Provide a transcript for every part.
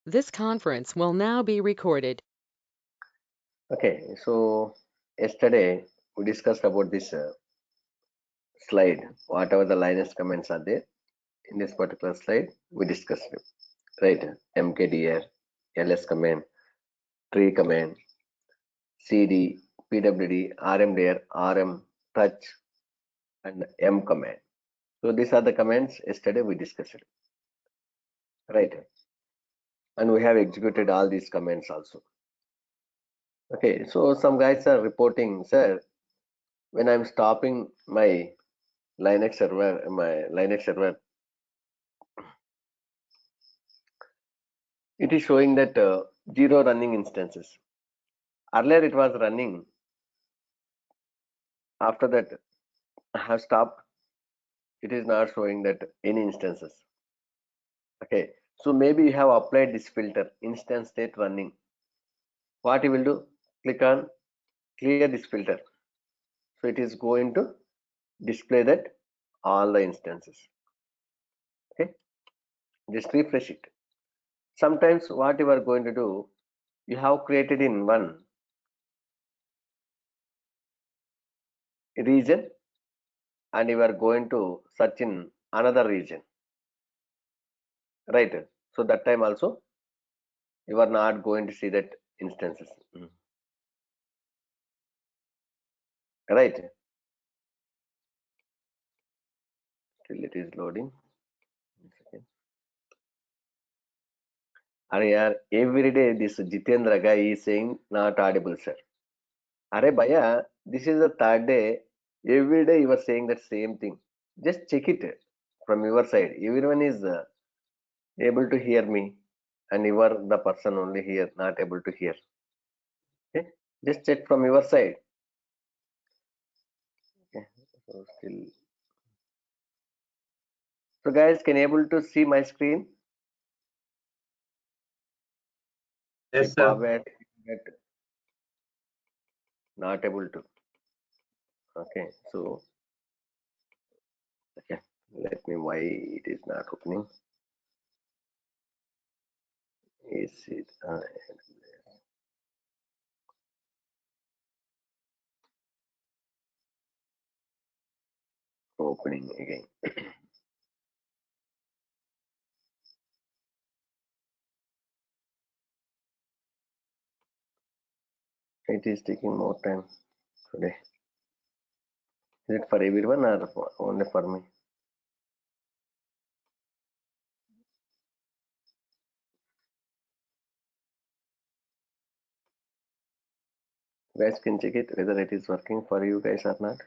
This conference will now be recorded. Okay, so yesterday we discussed about this slide, whatever the Linux comments are there. In this particular slide, we discussed it, right? mkdir, ls command, tree command, cd, pwd, rmdir, rm, touch, and m command. So these are the commands yesterday we discussed, right? And we have executed all these commands also. Okay, so some guys are reporting, sir, when I'm stopping my Linux server, it is showing that 0 running instances. Earlier it was running. After that, I have stopped. It is not showing that any instances. Okay, so maybe you have applied this filter, instance state running. What you will do? Click on clear this filter. So it is going to display that all the instances. Okay, just refresh it. Sometimes what you are going to do, you have created in one region and you are going to search in another region, right? So that time also you are not going to see that instances. Right, till it is loading. Are yaar, every day this Jitendra guy is saying not audible, sir. Are bhaiya, this is the third day. Every day you are saying that same thing. Just check it from your side. Everyone is able to hear me, and you are the person only here not able to hear. Okay, just check from your side. Okay, so still. So guys, can you able to see my screen? Yes, If sir. not able to. Okay, so okay, let me why it is not opening. Is it opening again? It is taking more time today. Is it for everyone or only for me? You guys can check it whether it is working for you guys or not.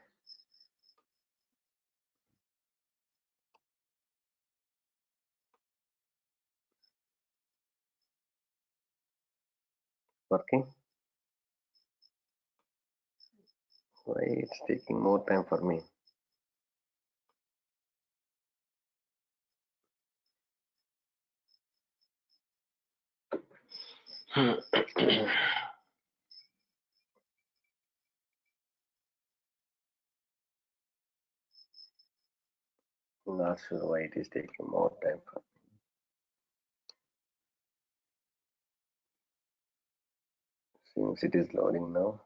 Working? Why it's taking more time for me? Not sure why it is taking more time for me. Seems it is loading now.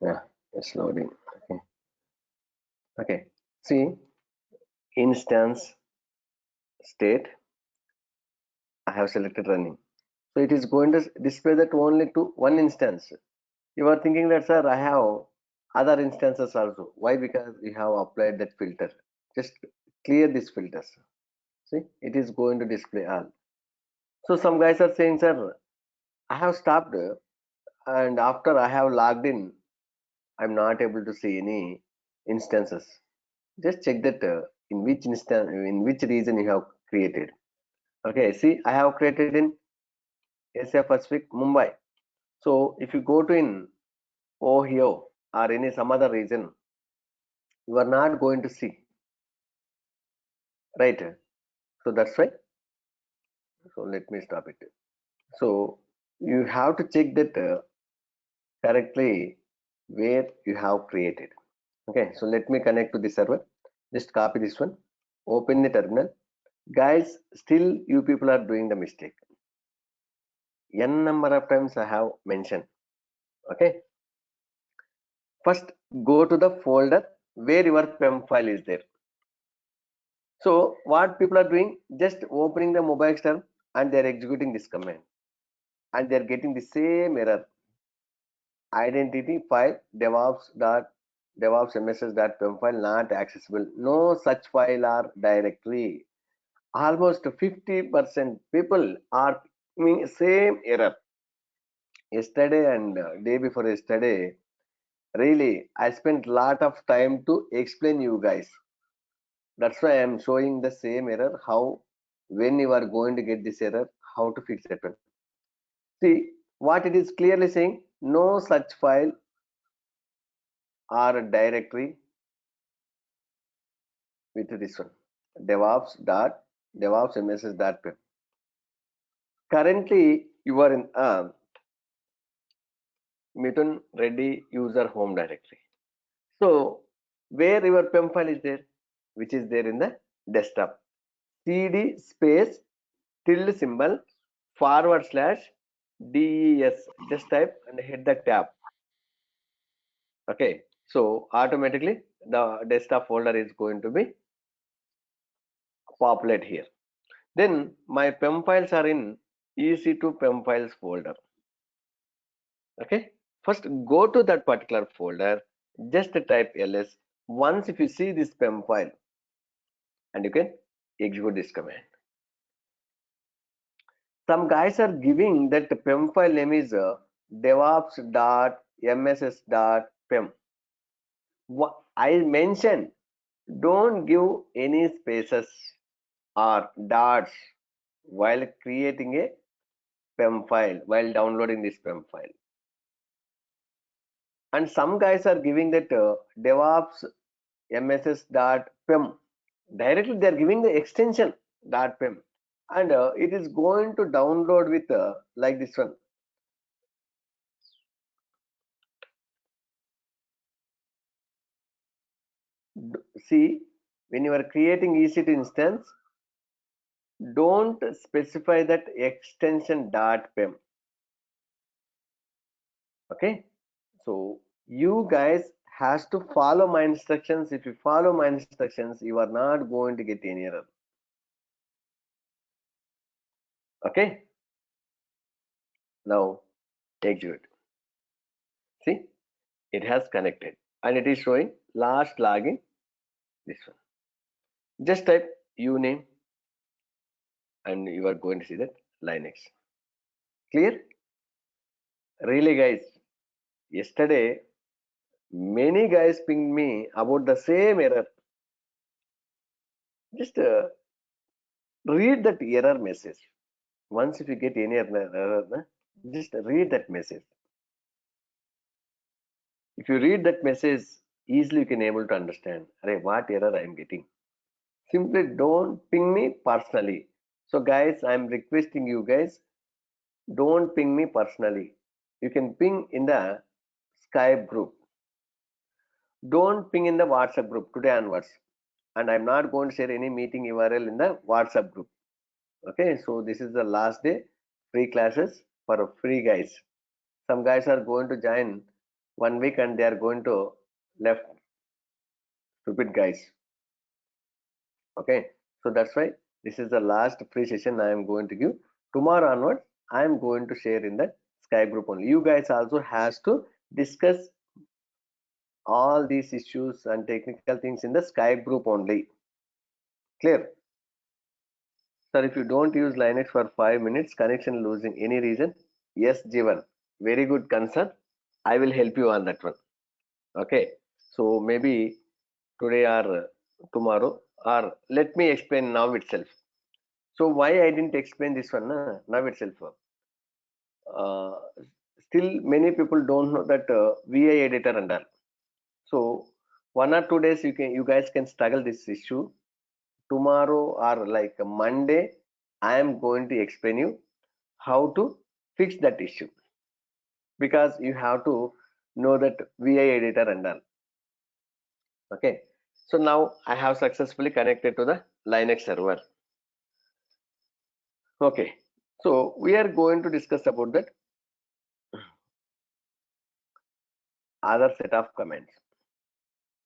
Yeah, it's loading. Okay. Okay. See, instance state. I have selected running. So it is going to display that only to one instance. You are thinking that, sir, I have other instances also. Why? Because we have applied that filter. Just clear these filters. See, it is going to display all. So some guys are saying, sir, I have stopped and after I have logged in, I'm not able to see any instances. Just check that in which instance, in which region you have created. Okay, see, I have created in Asia Pacific, Mumbai. So if you go to in Ohio or any some other region, you are not going to see, right? So that's why. So let me stop it. So you have to check that correctly where you have created. Okay, so let me connect to the server. Just copy this one, open the terminal. Guys, still you people are doing the mistake. n number of times I have mentioned. Okay, first go to the folder where your PEM file is there. So what people are doing, just opening the mobile term and they're executing this command and they're getting the same error. Identity file devops mss.pem file not accessible. No such file or directory. Almost 50% people are doing same error. Yesterday and day before yesterday, really I spent lot of time to explain you guys. That's why I am showing the same error, how when you are going to get this error, how to fix that one. See what it is clearly saying, no such file or directory with this one, devops mss.pem. Currently you are in Mithun Reddy user home directory. So where your PEM file is there, which is there in the desktop, cd space tilde symbol / des, just type and hit the tab. Okay, so automatically the desktop folder is going to be populate here. Then my PEM files are in EC2 PEM files folder. Okay, first go to that particular folder, just type ls. Once if you see this PEM file and you can execute this command. Some guys are giving that the PEM file name is devops.mss.pem. I mentioned don't give any spaces or dots while creating a PEM file, while downloading this PEM file. And some guys are giving that devops mss.pem. Directly they are giving the extension .pem and it is going to download with like this one. See, when you are creating EC2 instance, don't specify that extension .pem. Okay, so you guys has to follow my instructions. If you follow my instructions, you are not going to get any error. Okay, now execute. See, it has connected and it is showing last login, this one. Just type uname and you are going to see that Linux. Clear? Really guys, yesterday many guys pinged me about the same error. Just read that error message. Once if you get any error, just read that message. If you read that message, easily you can able to understand what error I am getting. Simply don't ping me personally. So guys, I am requesting you guys, don't ping me personally. You can ping in the Skype group. Don't ping in the WhatsApp group today onwards. And I'm not going to share any meeting URL in the WhatsApp group. Okay, so this is the last day, free classes for free guys. Some guys are going to join 1 week and they are going to left, stupid guys. Okay, so that's why this is the last free session I am going to give. Tomorrow onwards, I am going to share in the Skype group only. You guys also has to discuss all these issues and technical things in the Skype group only. Clear? Sir, if you don't use Linux for 5 minutes, connection losing any reason? Yes, Jivan. Very good concern. I will help you on that one. Okay. So maybe today or tomorrow, or let me explain now itself. So why I didn't explain this one now itself? Uh, Still many people don't know that VI editor and all. So 1 or 2 days you guys can struggle this issue. Tomorrow or like Monday, I am going to explain you how to fix that issue, because you have to know that VI editor and all. Okay, so now I have successfully connected to the Linux server. Okay, So we are going to discuss about that other set of commands.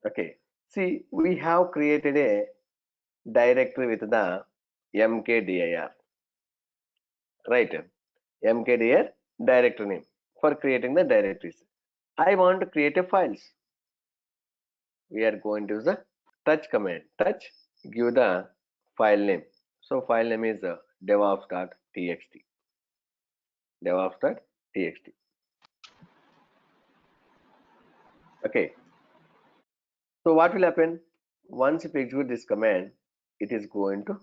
Okay. See, we have created a directory with the mkdir, right? Mkdir directory name for creating the directories. I want to create a files. We are going to use the touch command. Touch, give the file name. So file name is devops.txt. Devops.txt. Okay. So what will happen? Once you execute this command, it is going to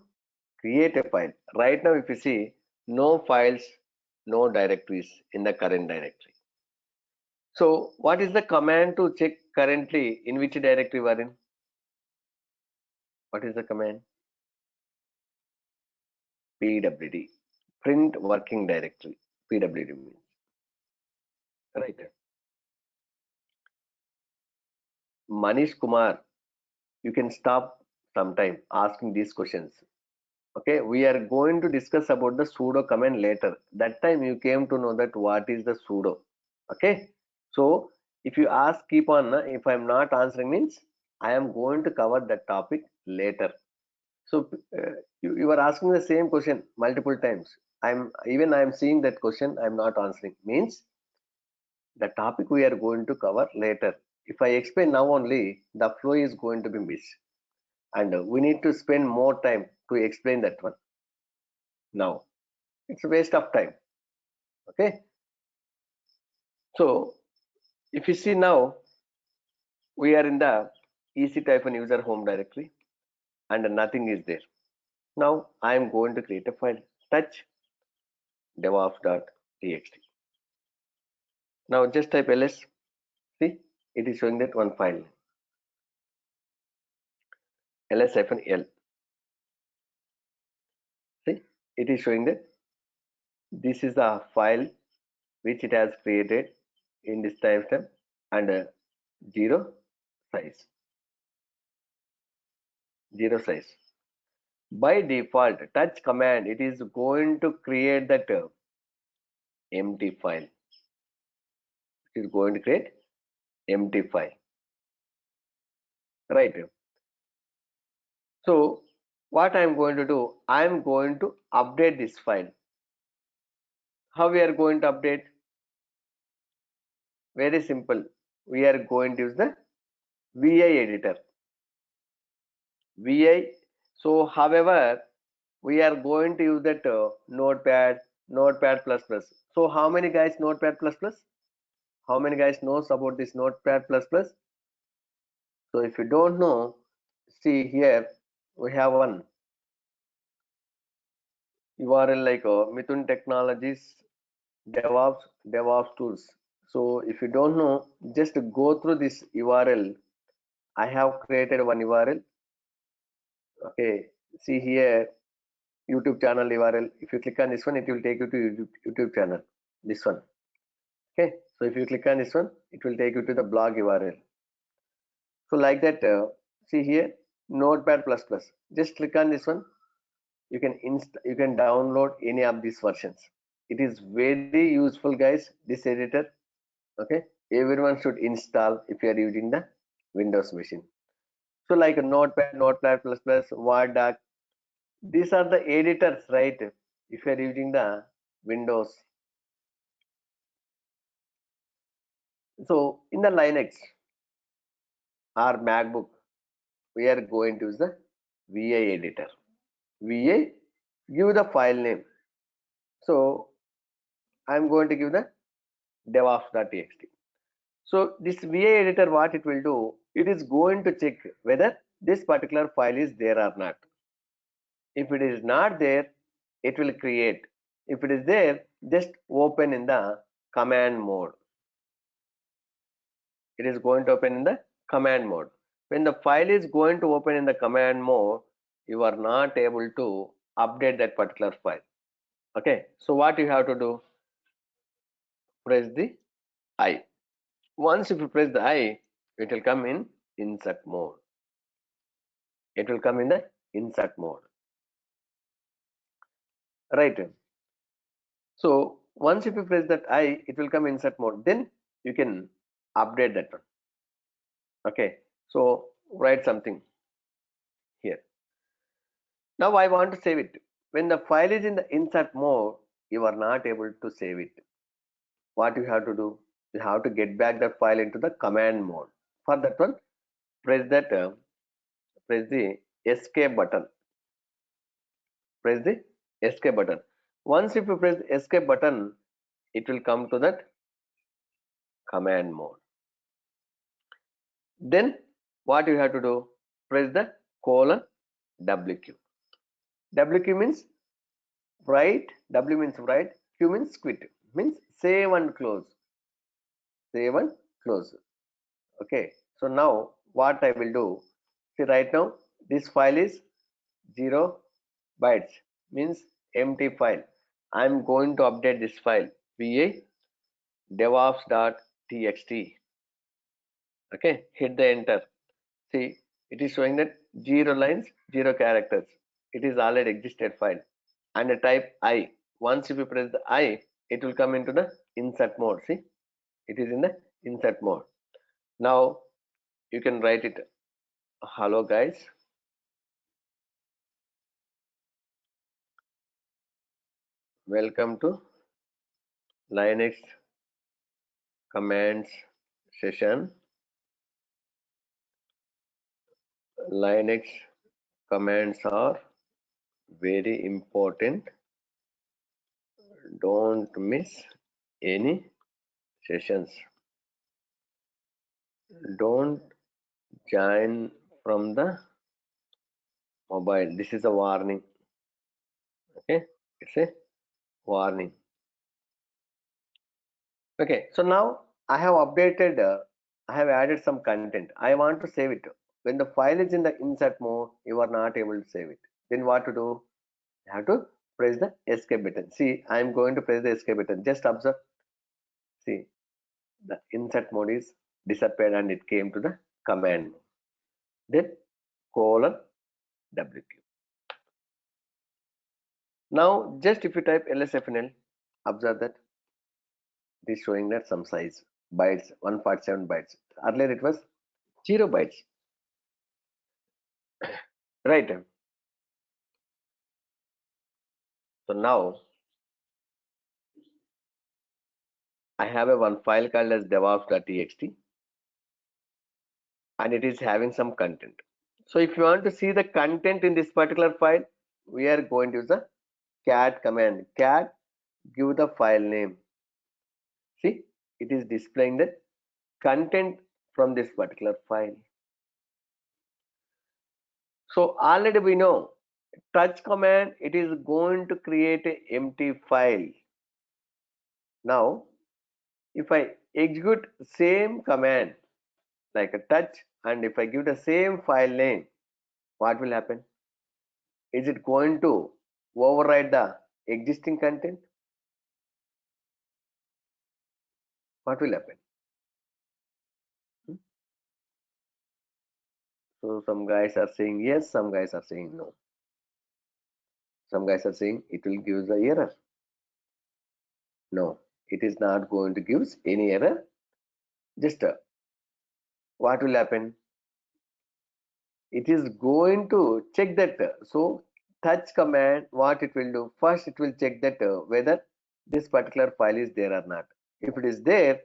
create a file. Right now, if you see, no files, no directories in the current directory. So what is the command to check currently in which directory we are in? What is the command? pwd, print working directory. pwd means, right? Manish Kumar, you can stop sometime asking these questions. Okay, we are going to discuss about the sudo command later. That time you came to know that what is the sudo. Okay, so if you ask, keep on. If I am not answering means I am going to cover that topic later. So you are asking the same question multiple times. I am seeing that question. I am not answering means the topic we are going to cover later. If I explain now only, the flow is going to be missed, and we need to spend more time to explain that one. Now it's a waste of time. Okay, so if you see now, we are in the ec-user home directory and nothing is there. Now I am going to create a file, touch devops.txt. Now just type ls. See, it is showing that one file, ls-l. See, it is showing that this is the file which it has created in this timestamp and zero size. Zero size. By default, touch command, it is going to create that empty file. It is going to create empty file, right? So what I am going to do, I am going to update this file. How we are going to update? Very simple. We are going to use the vi editor. Vi. So however, we are going to use that notepad plus plus. So how many guys notepad plus plus? How many guys knows about this notepad plus plus? So if you don't know, see here we have one URL like Mithun Technologies DevOps tools. So if you don't know, just go through this URL. I have created one URL. Okay, see here YouTube channel URL. If you click on this one, it will take you to YouTube channel. This one. Okay, so if you click on this one, it will take you to the blog URL. So like that, see here Notepad plus plus. Just click on this one. You can download any of these versions. It is very useful, guys. This editor. Okay, everyone should install if you are using the Windows machine. So like a Notepad plus plus, Word doc, these are the editors, right? If you are using the Windows. So in the Linux or MacBook, we are going to use the vi editor. Vi, give the file name. So I'm going to give the devops.txt. So this vi editor, what it will do, it is going to check whether this particular file is there or not. If it is not there, it will create. If it is there, just open in the command mode. It is going to open in the command mode. When the file is going to open in the command mode, you are not able to update that particular file. Okay, so what you have to do? Press the I. Once if you press the I, it will come in insert mode. It will come in the insert mode. Right. So once if you press that I, it will come insert mode. Then you can update that one. Okay. So write something here. Now I want to save it. When the file is in the insert mode, you are not able to save it. What you have to do? You have to get back that file into the command mode. For that one, press the escape button. Press the escape button. Once if you press the escape button, it will come to that command mode. Then what you have to do? Press the :WQ. WQ means write. W means write. Q means quit. Means save and close. Save and close. Okay. So now what I will do? See, right now this file is 0 bytes, means empty file. I am going to update this file va devops.txt. Okay, hit the enter. See, it is showing that 0 lines, 0 characters. It is already existed file. And type I. Once if you press the I, it will come into the insert mode. See, it is in the insert mode. Now you can write it. Hello guys. Welcome to Linux commands session. Linux commands are very important. Don't miss any sessions. Don't join from the mobile. This is a warning. Okay, it's a warning. Okay, so now I have updated, I have added some content. I want to save it. When the file is in the insert mode, you are not able to save it. Then what to do? You have to press the escape button. See, I am going to press the escape button. Just observe. See, the insert mode is disappeared and it came to the command mode. Then :WQ. Now, just if you type lsfnl, observe that it is showing that some size bytes, 147 bytes. Earlier it was 0 bytes. Right. So now I have a one file called as devops.txt and it is having some content. So if you want to see the content in this particular file, we are going to use the cat command. Cat, give the file name. See, it is displaying the content from this particular file. So already we know touch command, it is going to create an empty file. Now if I execute same command like a touch and if I give the same file name, what will happen? Is it going to override the existing content? What will happen? So some guys are saying yes, some guys are saying no. Some guys are saying it will give the error. No, it is not going to give any error. Just what will happen? It is going to check that. So touch command, what it will do? First, it will check that whether this particular file is there or not. If it is there,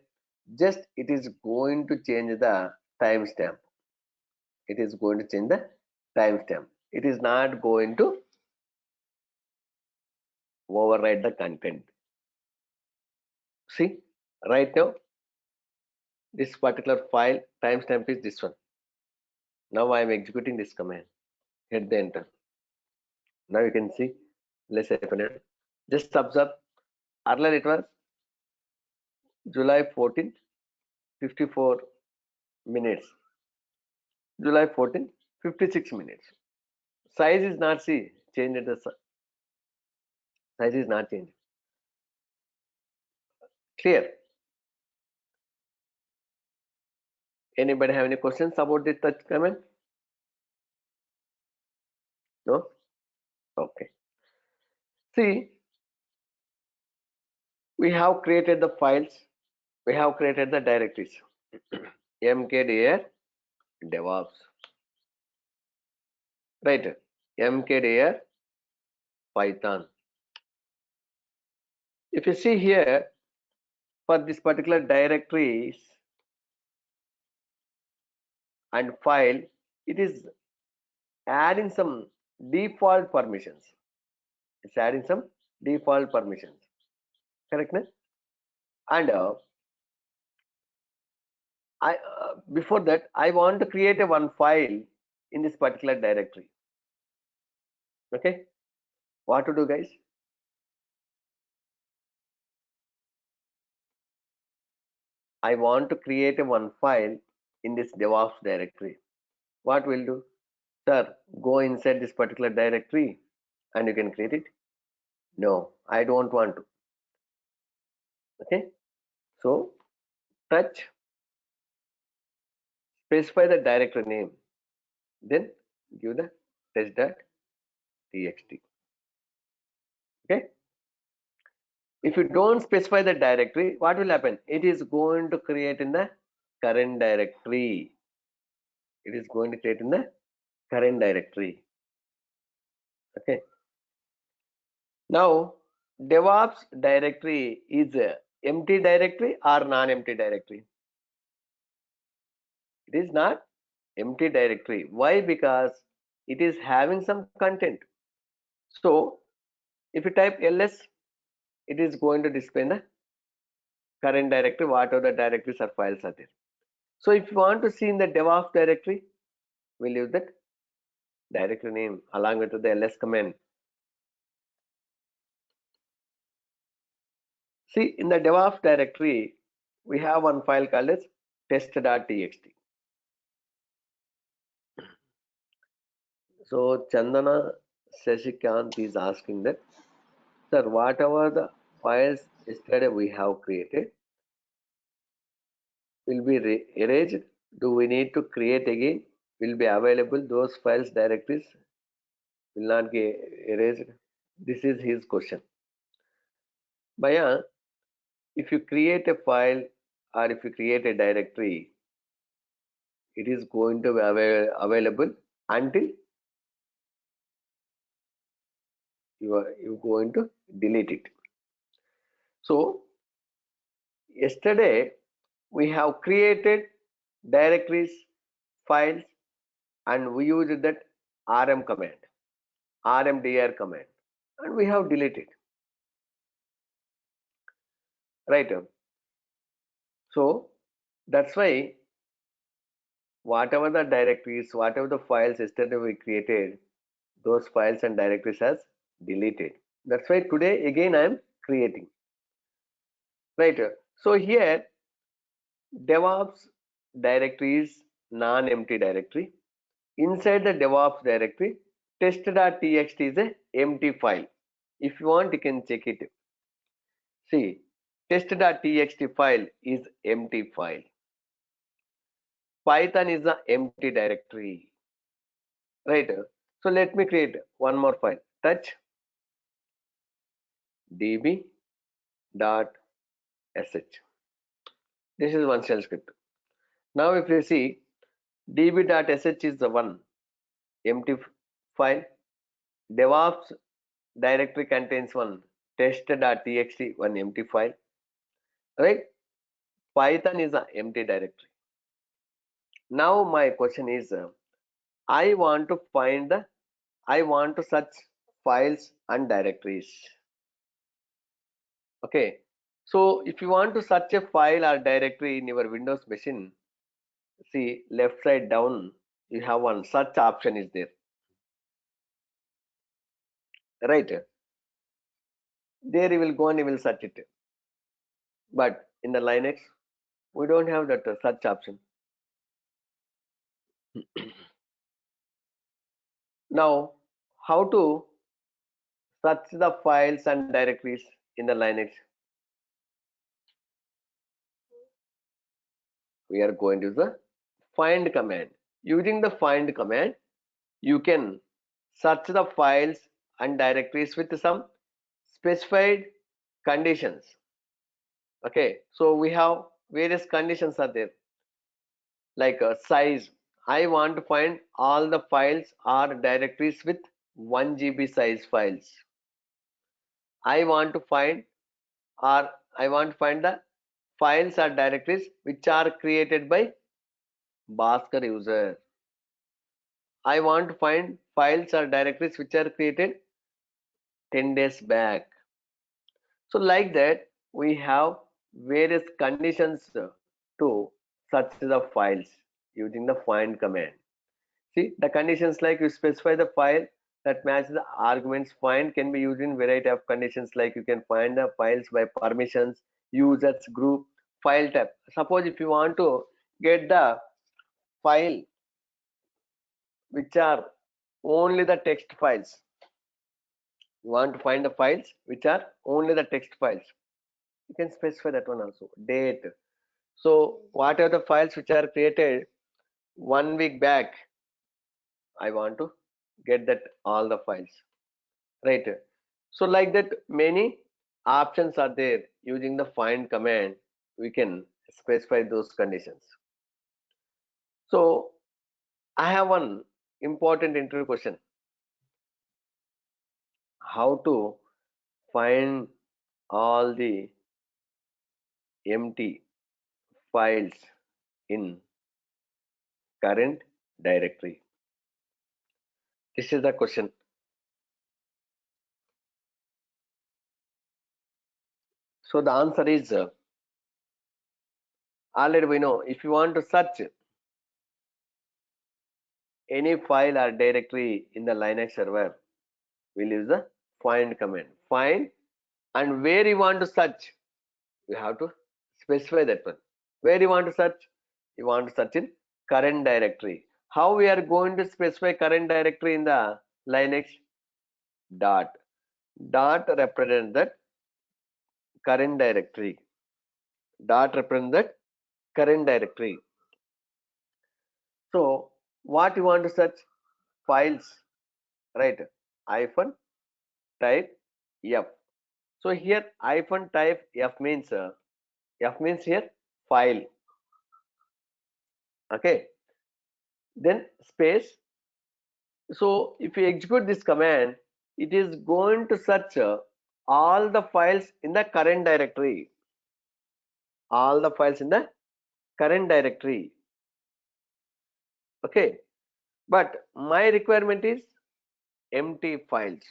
just it is going to change the timestamp. It is going to change the timestamp. It is not going to override the content. See, right now, this particular file timestamp is this one. Now I am executing this command. Hit the enter. Now you can see. Let's open it. Just observe. Earlier it was July 14, 54 minutes. July 14, 56 minutes. Size is not changed. The size is not changed. Clear? Anybody have any questions about this touch command? No? Okay. See, We have created the files, we have created the directories. mkdir DevOps, right? mkdir Python. If you see here, for this particular directories and file, it is adding some default permissions. It's adding some default permissions, correct? And before that, I want to create a one file in this particular directory. Okay, what to do, guys? I want to create a one file in this DevOps directory. What will do? Sir, go inside this particular directory and you can create it. No, I don't want to. Okay, so touch, specify the directory name, then give the test.txt. Okay, if you don't specify the directory, what will happen? It is going to create in the current directory. It is going to create in the current directory. Okay, now DevOps directory is a empty directory or non-empty directory? It is not empty directory. Why? Because it is having some content. So if you type ls, it is going to display in the current directory whatever the directories or files are there. So if you want to see in the DevOps directory, we'll use that directory name along with the ls command. See, in the DevOps directory, we have one file called as test.txt. So Chandana Shashikant is asking that, sir, whatever the files yesterday we have created will be erased. Do we need to create again? Will be available, those files directories will not get erased? This is his question. Baya, if you create a file or if you create a directory, it is going to be available until you're going to delete it. So yesterday we have created directories, files, and we used that rm command, rmdir command, and we have deleted, right? So that's why whatever the directories, whatever the files yesterday we created, those files and directories has deleted. That's why today again I am creating, right? So here DevOps directory is non-empty directory. Inside the DevOps directory, test.txt is a empty file. If you want, you can check it. See, test.txt file is empty file. Python is the empty directory, right? So let me create one more file. Touch db.sh. This is one shell script. Now if you see, db.sh is the one empty file. DevOps directory contains one test.txt, one empty file, right? Python is an empty directory. Now my question is, I want to search files and directories. Okay, so if you want to search a file or directory in your Windows machine, see left side down, you have one search option is there, right? There you will go and you will search it. But in the Linux, we don't have that search option. Now, how to search the files and directories in the Linux? We are going to use the find command. Using the find command, you can search the files and directories with some specified conditions. Okay, so we have various conditions are there, like size. I want to find all the files or directories with 1 GB size files. I want to find or I want to find the files or directories which are created by Bhaskar user. I want to find files or directories which are created 10 days back. So like that, we have various conditions to search the files using the find command. See, the conditions like you specify the file that match the arguments. Find can be used in variety of conditions, like you can find the files by permissions, users, group, file type. Suppose if you want to get the file which are only the text files, you want to find the files which are only the text files, you can specify that one also. Date. So what are the files which are created 1 week back? I want to get that all the files, right? So like that, many options are there. Using the find command, we can specify those conditions. So I have one important interview question: how to find all the empty files in current directory? This is the question. So the answer is already we know. If you want to search any file or directory in the Linux server, we'll use the find command. Find, and where you want to search, you have to specify that one. Where you want to search? You want to search in current directory. How we are going to specify current directory in the Linux? Dot. Dot represent that current directory. Dot represent that current directory. So what you want to search? Files, right? Hyphen type F. So here hyphen type F means here file. Okay. Then space. So if you execute this command, it is going to search all the files in the current directory. All the files in the current directory. Okay. But my requirement is empty files.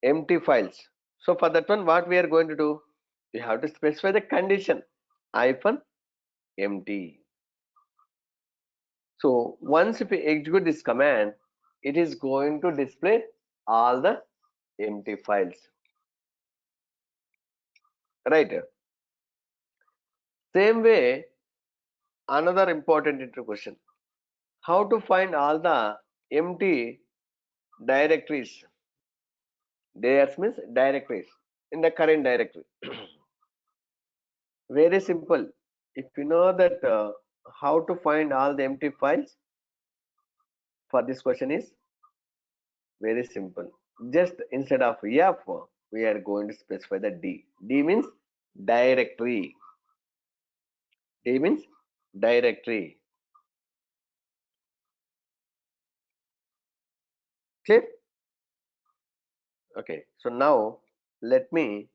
Empty files. So for that one, what we are going to do? We have to specify the condition hyphen empty. So once if we execute this command, it is going to display all the empty files. Right. Same way, another important intro question: how to find all the empty directories? There's means directories in the current directory. Very simple. If you know that how to find all the empty files for this question is very simple. Just instead of F, we are going to specify the D. D means directory. D means directory. Clear? Okay. So now let me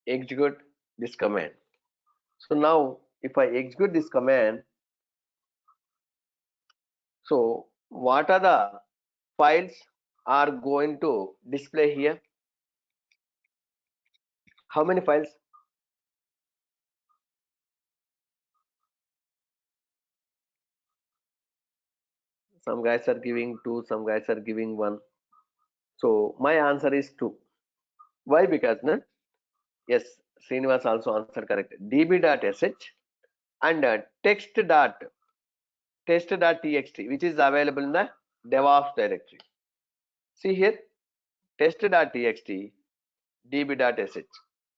execute this command. So now if I execute this command, so what are the files are going to display here? How many files? Some guys are giving 2, some guys are giving 1. So my answer is 2. Why? Because no? Yes, Srinivas also answered correct. db.sh and test.txt, which is available in the DevOps directory. See here, test.txt, db.sh.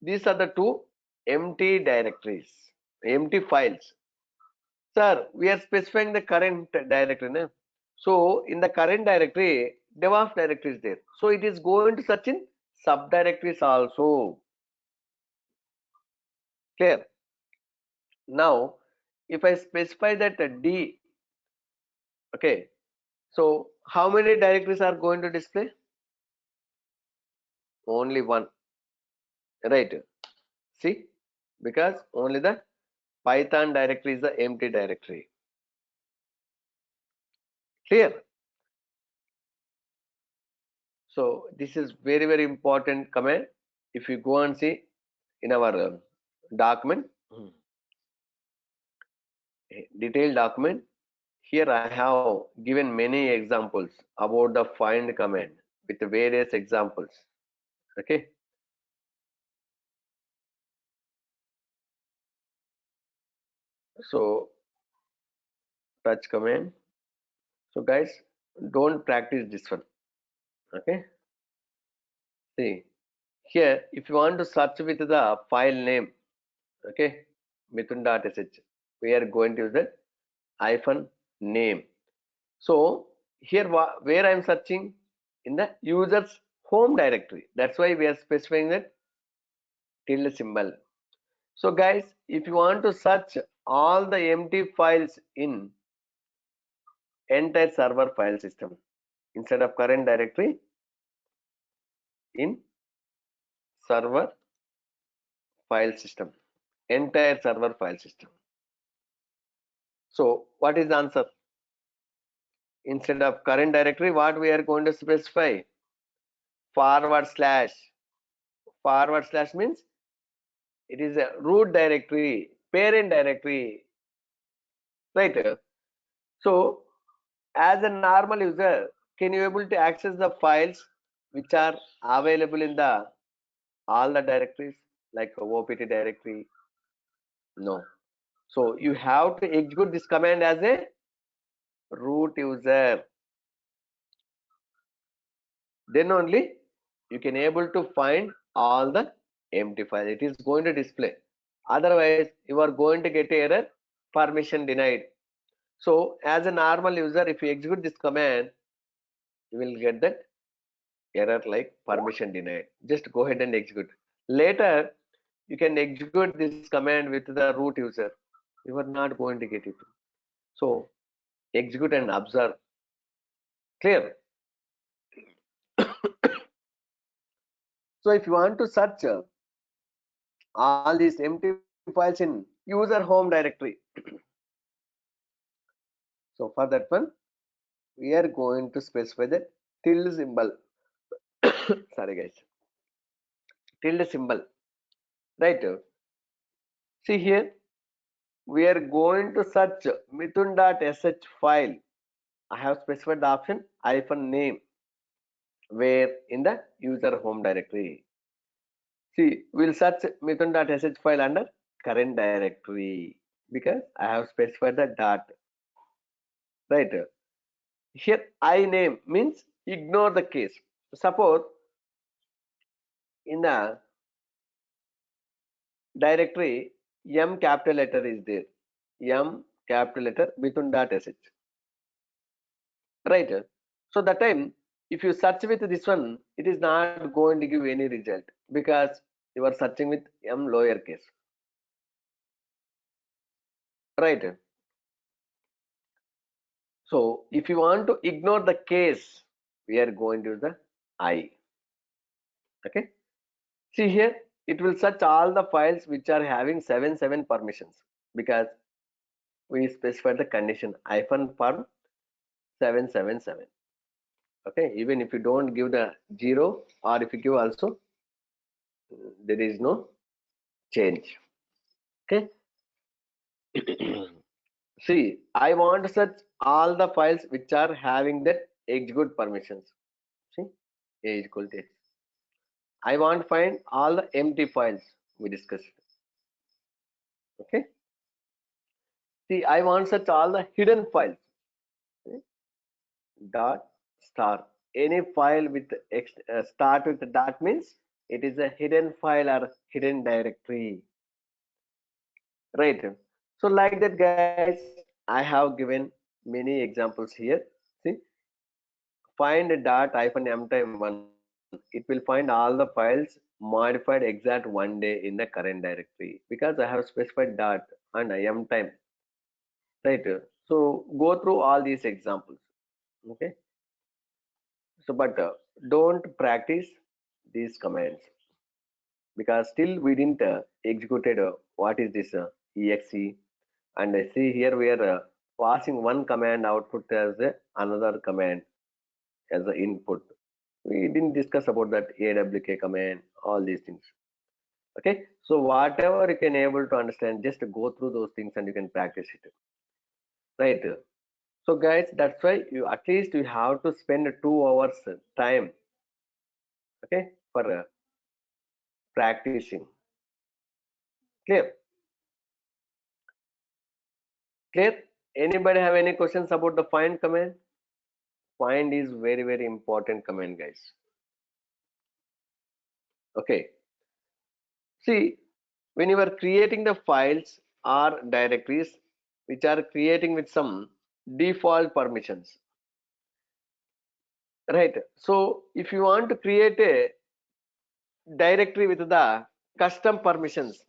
These are the two empty directories, empty files. Sir, we are specifying the current directory. No? So in the current directory, DevOps directory is there. So it is going to search in subdirectories also. Clear? Now, if I specify that D, okay, so how many directories are going to display? Only one, right? See, because only the Python directory is the empty directory. Clear? So this is very, very important command. If you go and see in our document, detailed document, here I have given many examples about the find command with various examples. Okay. So touch command. So guys, don't practice this one. Okay. See here, if you want to search with the file name, okay, mithun.sh, we are going to use the hyphen name. So here where I am searching in the user's home directory. That's why we are specifying that tilde symbol. So guys, if you want to search all the empty files in entire server file system instead of current directory, in server file system, entire server file system. So what is the answer? Instead of current directory, what we are going to specify? Forward slash. Forward slash means it is a root directory, parent directory, right? So as a normal user, can you able to access the files which are available in the all the directories like opt directory? No. So you have to execute this command as a root user. Then only you can able to find all the empty files. It is going to display. Otherwise, you are going to get error, permission denied. So as a normal user, if you execute this command, you will get that error like permission denied. Just go ahead and execute. Later, you can execute this command with the root user. You are not going to get it. So execute and observe. Clear? So if you want to search all these empty files in user home directory, so for that one, we are going to specify the tilde symbol. Sorry guys, tilde symbol, right? See here, we are going to search mithun.sh file. I have specified the option hyphen name where in the user home directory. See, we'll search mithun.sh file under current directory because I have specified the dot, right? Here I name means ignore the case. Suppose in the directory m capital letter is there, m capital letter mithun.sh, right? So that time if you search with this one, it is not going to give any result because you are searching with m lowercase, right? So if you want to ignore the case, we are going to use the I. Okay. See here, it will search all the files which are having 7 permissions because we specified the condition hyphen perm 777. Okay. Even if you don't give the 0 or if you give also, there is no change. Okay. See, I want to search all the files which are having that execute permissions. See, A is equal to X. I want to find all the empty files we discussed. Okay. See, I want to search all the hidden files. Okay. Dot star. Any file with start with the dot means it is a hidden file or hidden directory. Right. So like that, guys, I have given many examples here. See, find dot hyphen m time 1, it will find all the files modified exact one day in the current directory because I have specified dot and m time, right? So go through all these examples, okay? So but don't practice these commands because still we didn't executed what is this exe, and see here we are passing one command output as another command as the input. We didn't discuss about that awk command, all these things. Okay, so whatever you can able to understand, just go through those things and you can practice it, right? So guys, that's why you at least you have to spend 2 hours time, okay, for practicing. Clear? Clear? Anybody have any questions about the find command? Find is very important command, guys. Okay, see, when you are creating the files or directories which are creating with some default permissions, right? So if you want to create a directory with the custom permissions,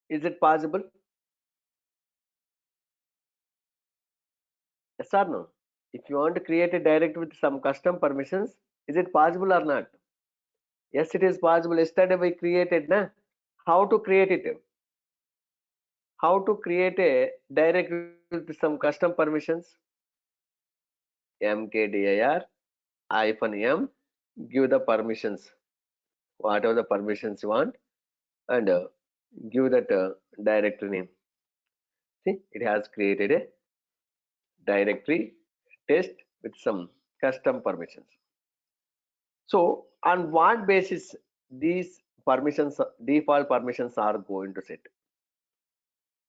is it possible? Yes or no? If you want to create a directory with some custom permissions, is it possible or not? Yes, it is possible. Yesterday we created, na? How to create it? How to create a directory with some custom permissions? mkdir hyphen m, give the permissions, whatever the permissions you want, and give that directory name. See, it has created a directory test with some custom permissions. So on what basis these permissions, default permissions are going to set?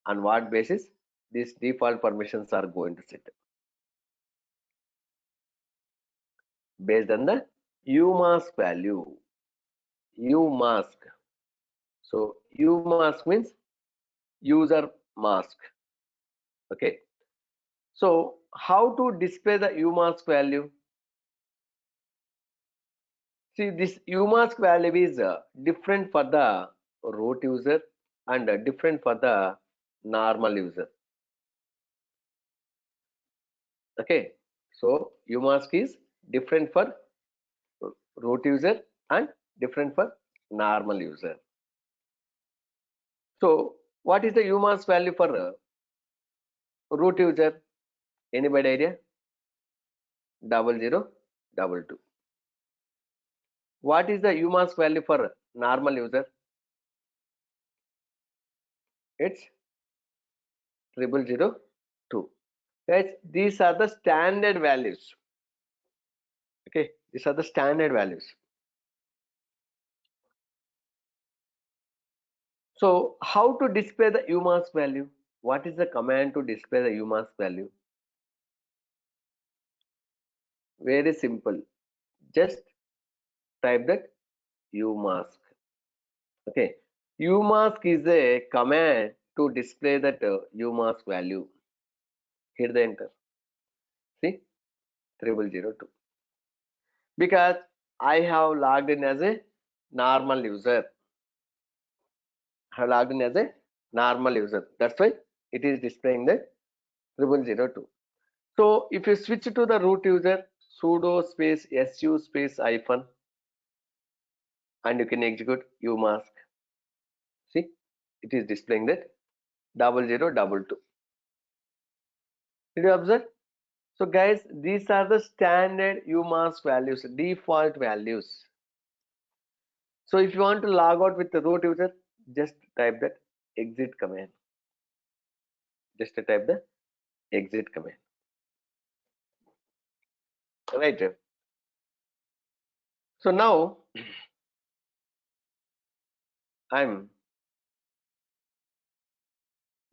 On what basis these default permissions are going to set? Based on the umask value. Umask. So umask means user mask. Okay. So how to display the umask value? See, this umask value is different for the root user and different for the normal user. Okay, so umask is different for root user and different for normal user. So what is the umask value for root user? Anybody idea? 0022. What is the umask value for normal user? It's 0002. Guys, these are the standard values. Okay, these are the standard values. So how to display the umask value? What is the command to display the umask value? Very simple. Just type that umask. Okay, umask is a command to display that umask value. Hit the enter. See, 0002. Because I have logged in as a normal user. I have logged in as a normal user. That's why it is displaying the 0002. So if you switch to the root user, sudo space su space hyphen, and you can execute umask. See, it is displaying that 0022. Did you observe? So guys, these are the standard umask values, default values. So if you want to log out with the root user, just type that exit command. Just type the exit command. Right. So now I'm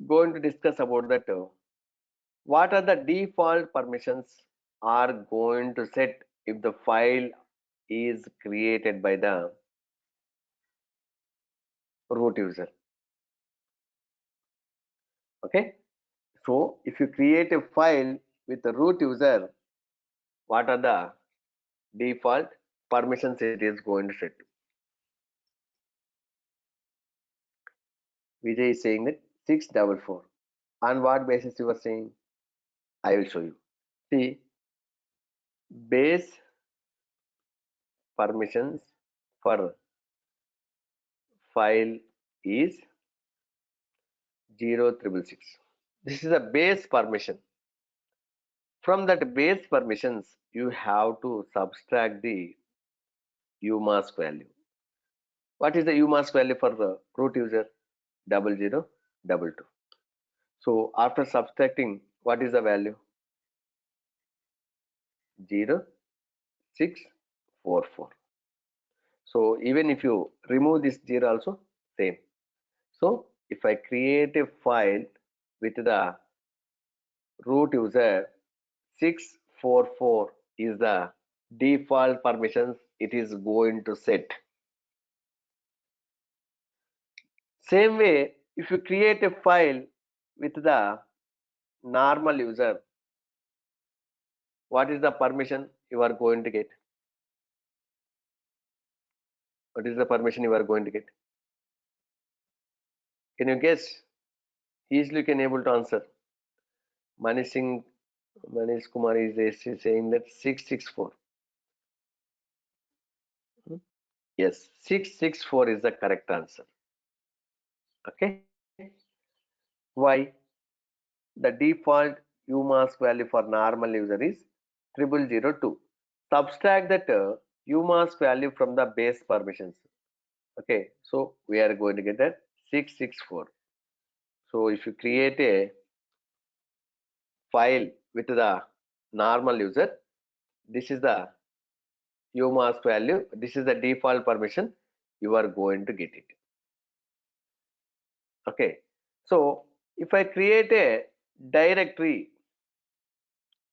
going to discuss about that. What are the default permissions are going to set if the file is created by the root user? Okay. So if you create a file with the root user, what are the default permissions it is going to set? Vijay is saying that 644. On what basis you are saying? I will show you. See, base permissions for file is 0666. This is a base permission. From that base permissions, you have to subtract the umask value. What is the umask value for the root user? 0022. So after subtracting, what is the value? 0644. So even if you remove this 0 also, same. So if I create a file with the root user, 644 is the default permissions it is going to set. Same way, if you create a file with the normal user, what is the permission you are going to get? What is the permission you are going to get? Can you guess? Easily can able to answer. Manish Singh, Manish Kumar is saying that 664. Yes, 664 is the correct answer. Okay. Why? The default umask value for normal user is 0002. Subtract that umask value from the base permissions. Okay, so we are going to get that 664. So if you create a file with the normal user, this is the umask value, this is the default permission, you are going to get it. Okay, so if I create a directory,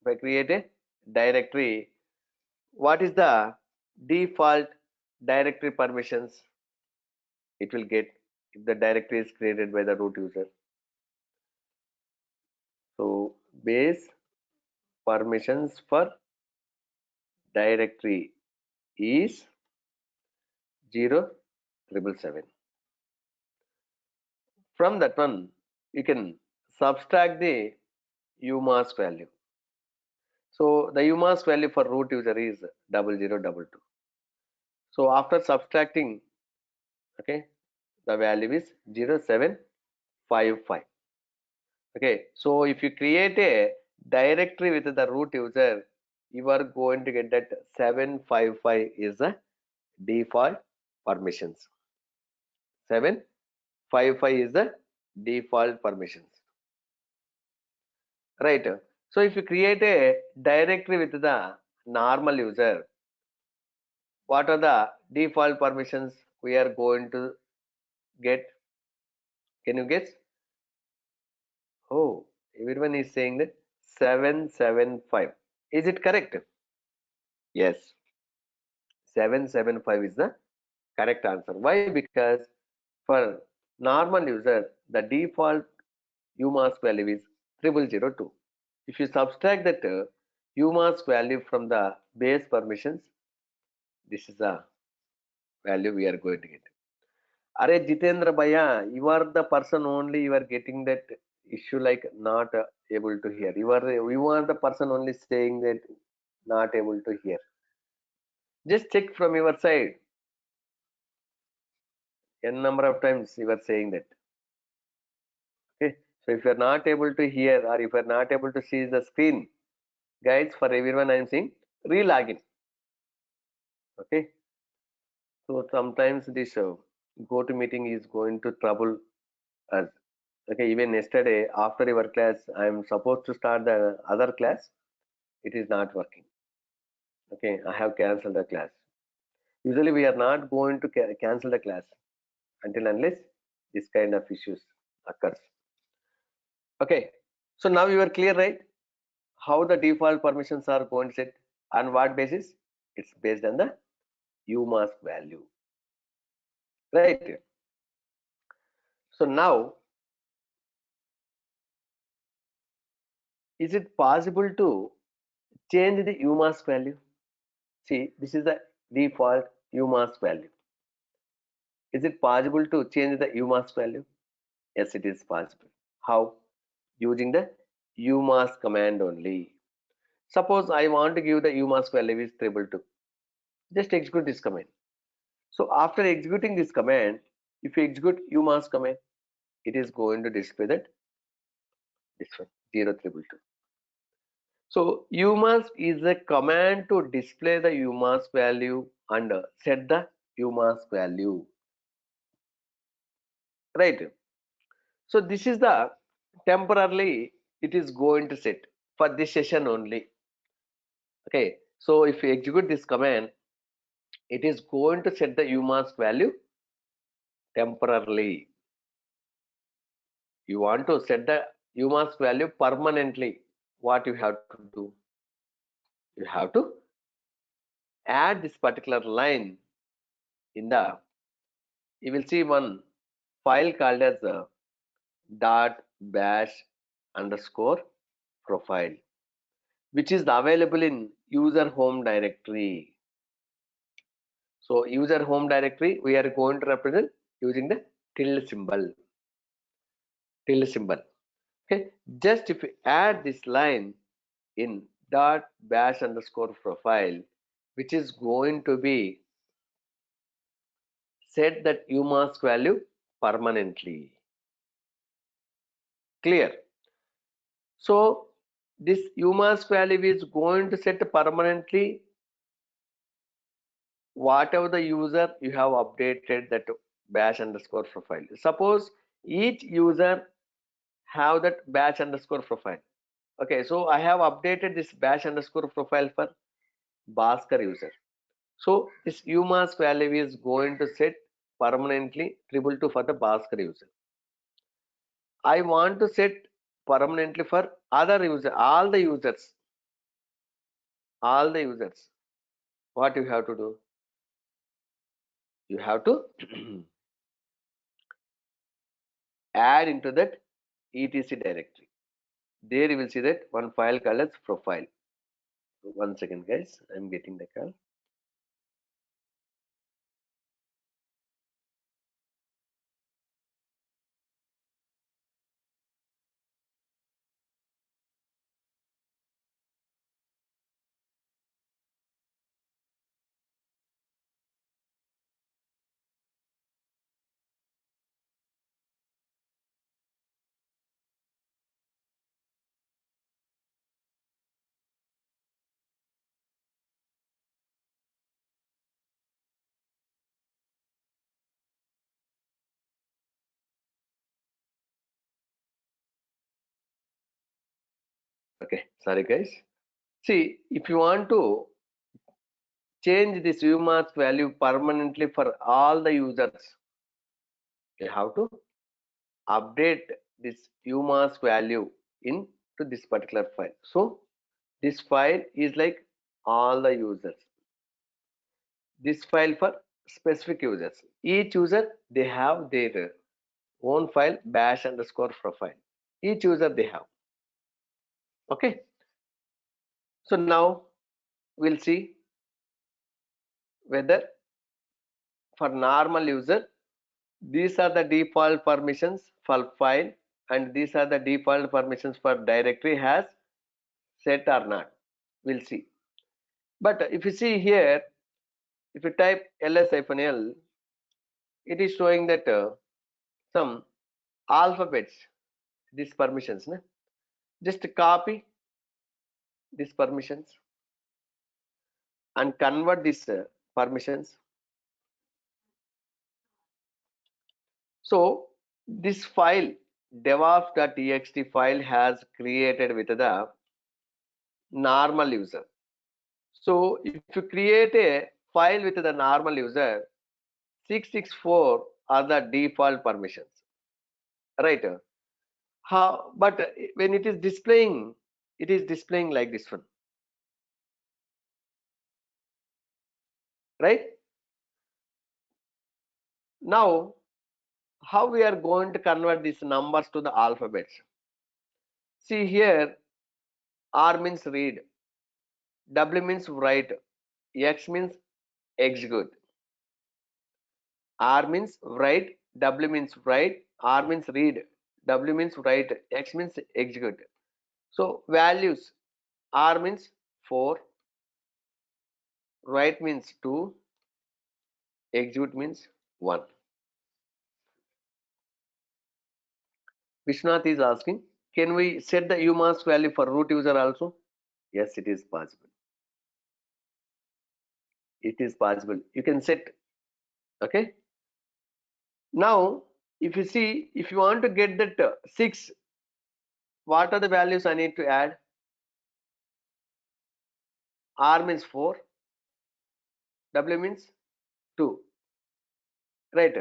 what is the default directory permissions it will get if the directory is created by the root user? So base permissions for directory is 0777. From that one, you can subtract the umask value. So the umask value for root user is 0022. So after subtracting, okay, the value is 0755. Okay, so if you create a directory with the root user, you are going to get that 755 is the default permissions. 755 is the default permissions. Right. So if you create a directory with the normal user, what are the default permissions we are going to get? Can you guess? Oh, everyone is saying that 775. Is it correct? Yes, 775 is the correct answer. Why? Because for normal user, the default umask value is 0002. If you subtract that umask value from the base permissions, this is the value we are going to get. Are Jitendra Bhaiya, you are the person only you are getting that issue like not able to hear. You are the person only saying that not able to hear. Just check from your side. N number of times you are saying that. Okay. So if you are not able to hear or if you are not able to see the screen, guys, for everyone I am saying re-login. Okay. So sometimes this go to meeting is going to trouble us. Okay, even yesterday after your class, I am supposed to start the other class. It is not working. Okay, I have cancelled the class. Usually we are not going to cancel the class until unless this kind of issues occurs. Okay, so now you are clear, right? How the default permissions are going to set on what basis? It's based on the umask value, right? So now is it possible to change the UMask value? See, this is the default UMask value. Is it possible to change the UMask value? Yes, it is possible. How? Using the UMask command only. Suppose I want to give the UMask value is 222. Just execute this command. So after executing this command, if you execute UMask command, it is going to display that this one 0322. So UMask is a command to display the UMask value and set the UMask value. Right. So this is the temporarily it is going to set for this session only. Okay. So if you execute this command, it is going to set the UMask value temporarily. You want to set the UMask value permanently. What you have to do? You have to add this particular line in the, you will see one file called as dot bash underscore profile, which is available in user home directory. So user home directory we are going to represent using the tilde symbol. Tilde symbol. Okay, just if you add this line in dot bash underscore profile, which is going to be set that UMask value permanently. Clear? So this UMask value is going to set permanently whatever the user you have updated that bash underscore profile. Suppose each user have that bash underscore profile. Okay, so I have updated this bash underscore profile for Bhaskar user. So this UMask value is going to set permanently 222 for the Bhaskar user. I want to set permanently for other user, all the users. All the users. What you have to do? You have to add into that etc directory. There you will see that one file called as profile. One second, guys. I'm getting the call. Okay, sorry, guys. See, if you want to change this UMask value permanently for all the users, you have to update this UMask value into this particular file. So this file is like all the users. This file for specific users. Each user they have their own file bash underscore profile. Each user they have. Okay. So now we'll see whether for normal user these are the default permissions for file and these are the default permissions for directory has set or not. We'll see. But if you see here, if you type ls-l, it is showing that some alphabets, these permissions. Na? Just copy these permissions and convert these permissions. So this file devops.txt file has created with the normal user. So if you create a file with the normal user, 664 are the default permissions, right? How? But when it is displaying like this one, right? Now, how we are going to convert these numbers to the alphabets? See here, R means read, W means write, X means execute. R means write, W means write, R means read, W means write, X means execute. So values, R means 4, write means 2, execute means 1. Vishnath is asking, can we set the UMask value for root user also? Yes, it is possible. It is possible. You can set. Okay. Now, if you see, if you want to get that 6, what are the values I need to add? R means 4, W means 2, right?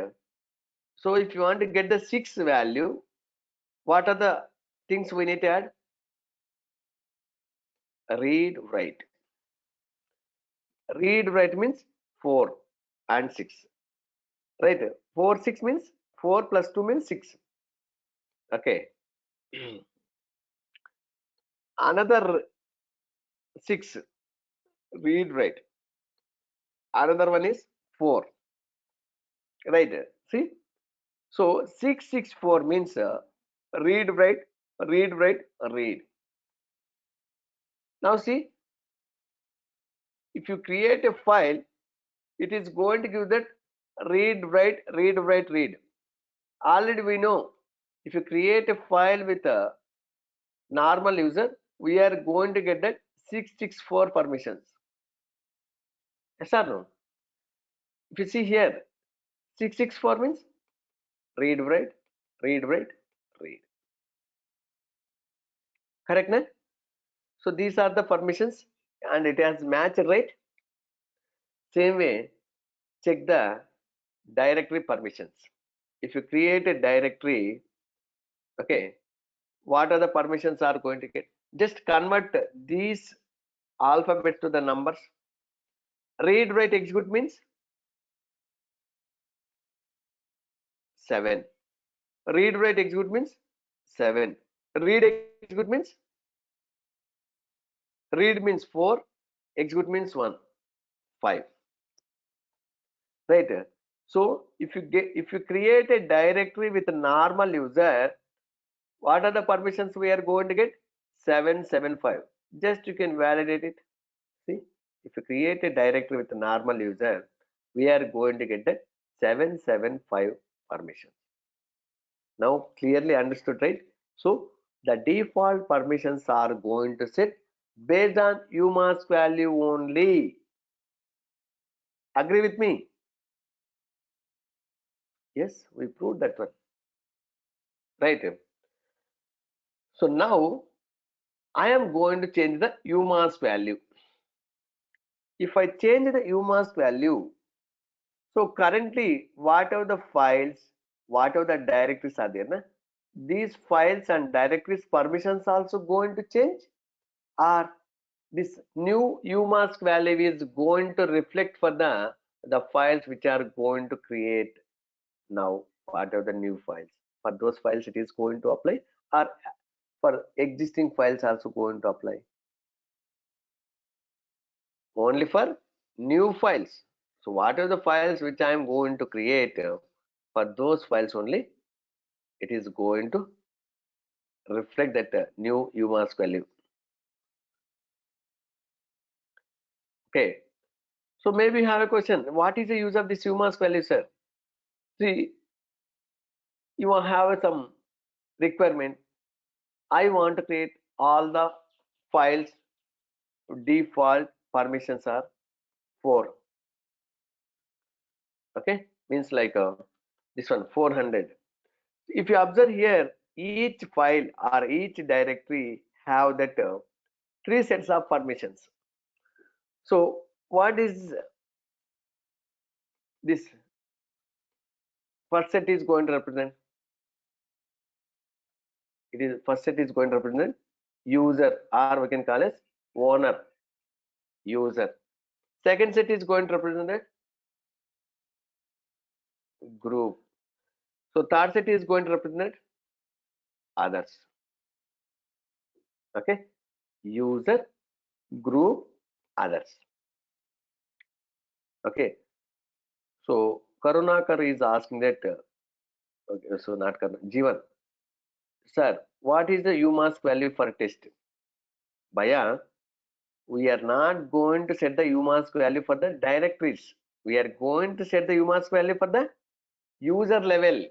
So if you want to get the 6 value, what are the things we need to add? Read, write. Read, write means 4 and 6, right? 4, 6 means 4 plus 2 means 6. Okay. Another 6, read, write. Another one is 4, right? See, so 664 means read, write, read, write, read. Now see, if you create a file, it is going to give that read, write, read, write, read. Already we know, if you create a file with a normal user, we are going to get that 664 permissions. Yes or no? If you see here, 664 means read, write, read, write, read. Correct, na? So these are the permissions and it has matched, right? Same way, check the directory permissions. If you create a directory, okay, what are the permissions are going to get? Just convert these alphabets to the numbers. Read, write, execute means 7. Read, write, execute means 7. Read, execute means read means 4, execute means 1, 5. Right? So if you create a directory with a normal user, what are the permissions we are going to get? 775. Just you can validate it. See, if you create a directory with a normal user, we are going to get the 775 permissions. Now clearly understood, right? So the default permissions are going to set based on UMask value only. Agree with me? Yes, we proved that one. Right? So now I am going to change the UMask value. If I change the UMask value, so currently whatever the files, whatever the directories are there, na, these files and directories permissions also going to change, or this new UMask value is going to reflect for the files which are going to create now, whatever the new files, for those files it is going to apply, or for existing files also going to apply? Only for new files. So what are the files which I am going to create, for those files only it is going to reflect that new UMask value. Okay, so maybe you have a question, what is the use of this UMask value, sir? See, you have some requirement. I want to create all the files, default permissions are 4. Okay, means like this one 400. If you observe here, each file or each directory have that 3 sets of permissions. So what is this first set is going to represent? It is first set is going to represent user, or we can call as owner, user. Second set is going to represent a group. So third set is going to represent others. Okay. user, group, others. Okay. So Karunakar is asking that. Okay, so not Karuna. Jivan, sir, what is the UMask value for test? Bhaiya, we are not going to set the UMask value for the directories. We are going to set the UMask value for the user level,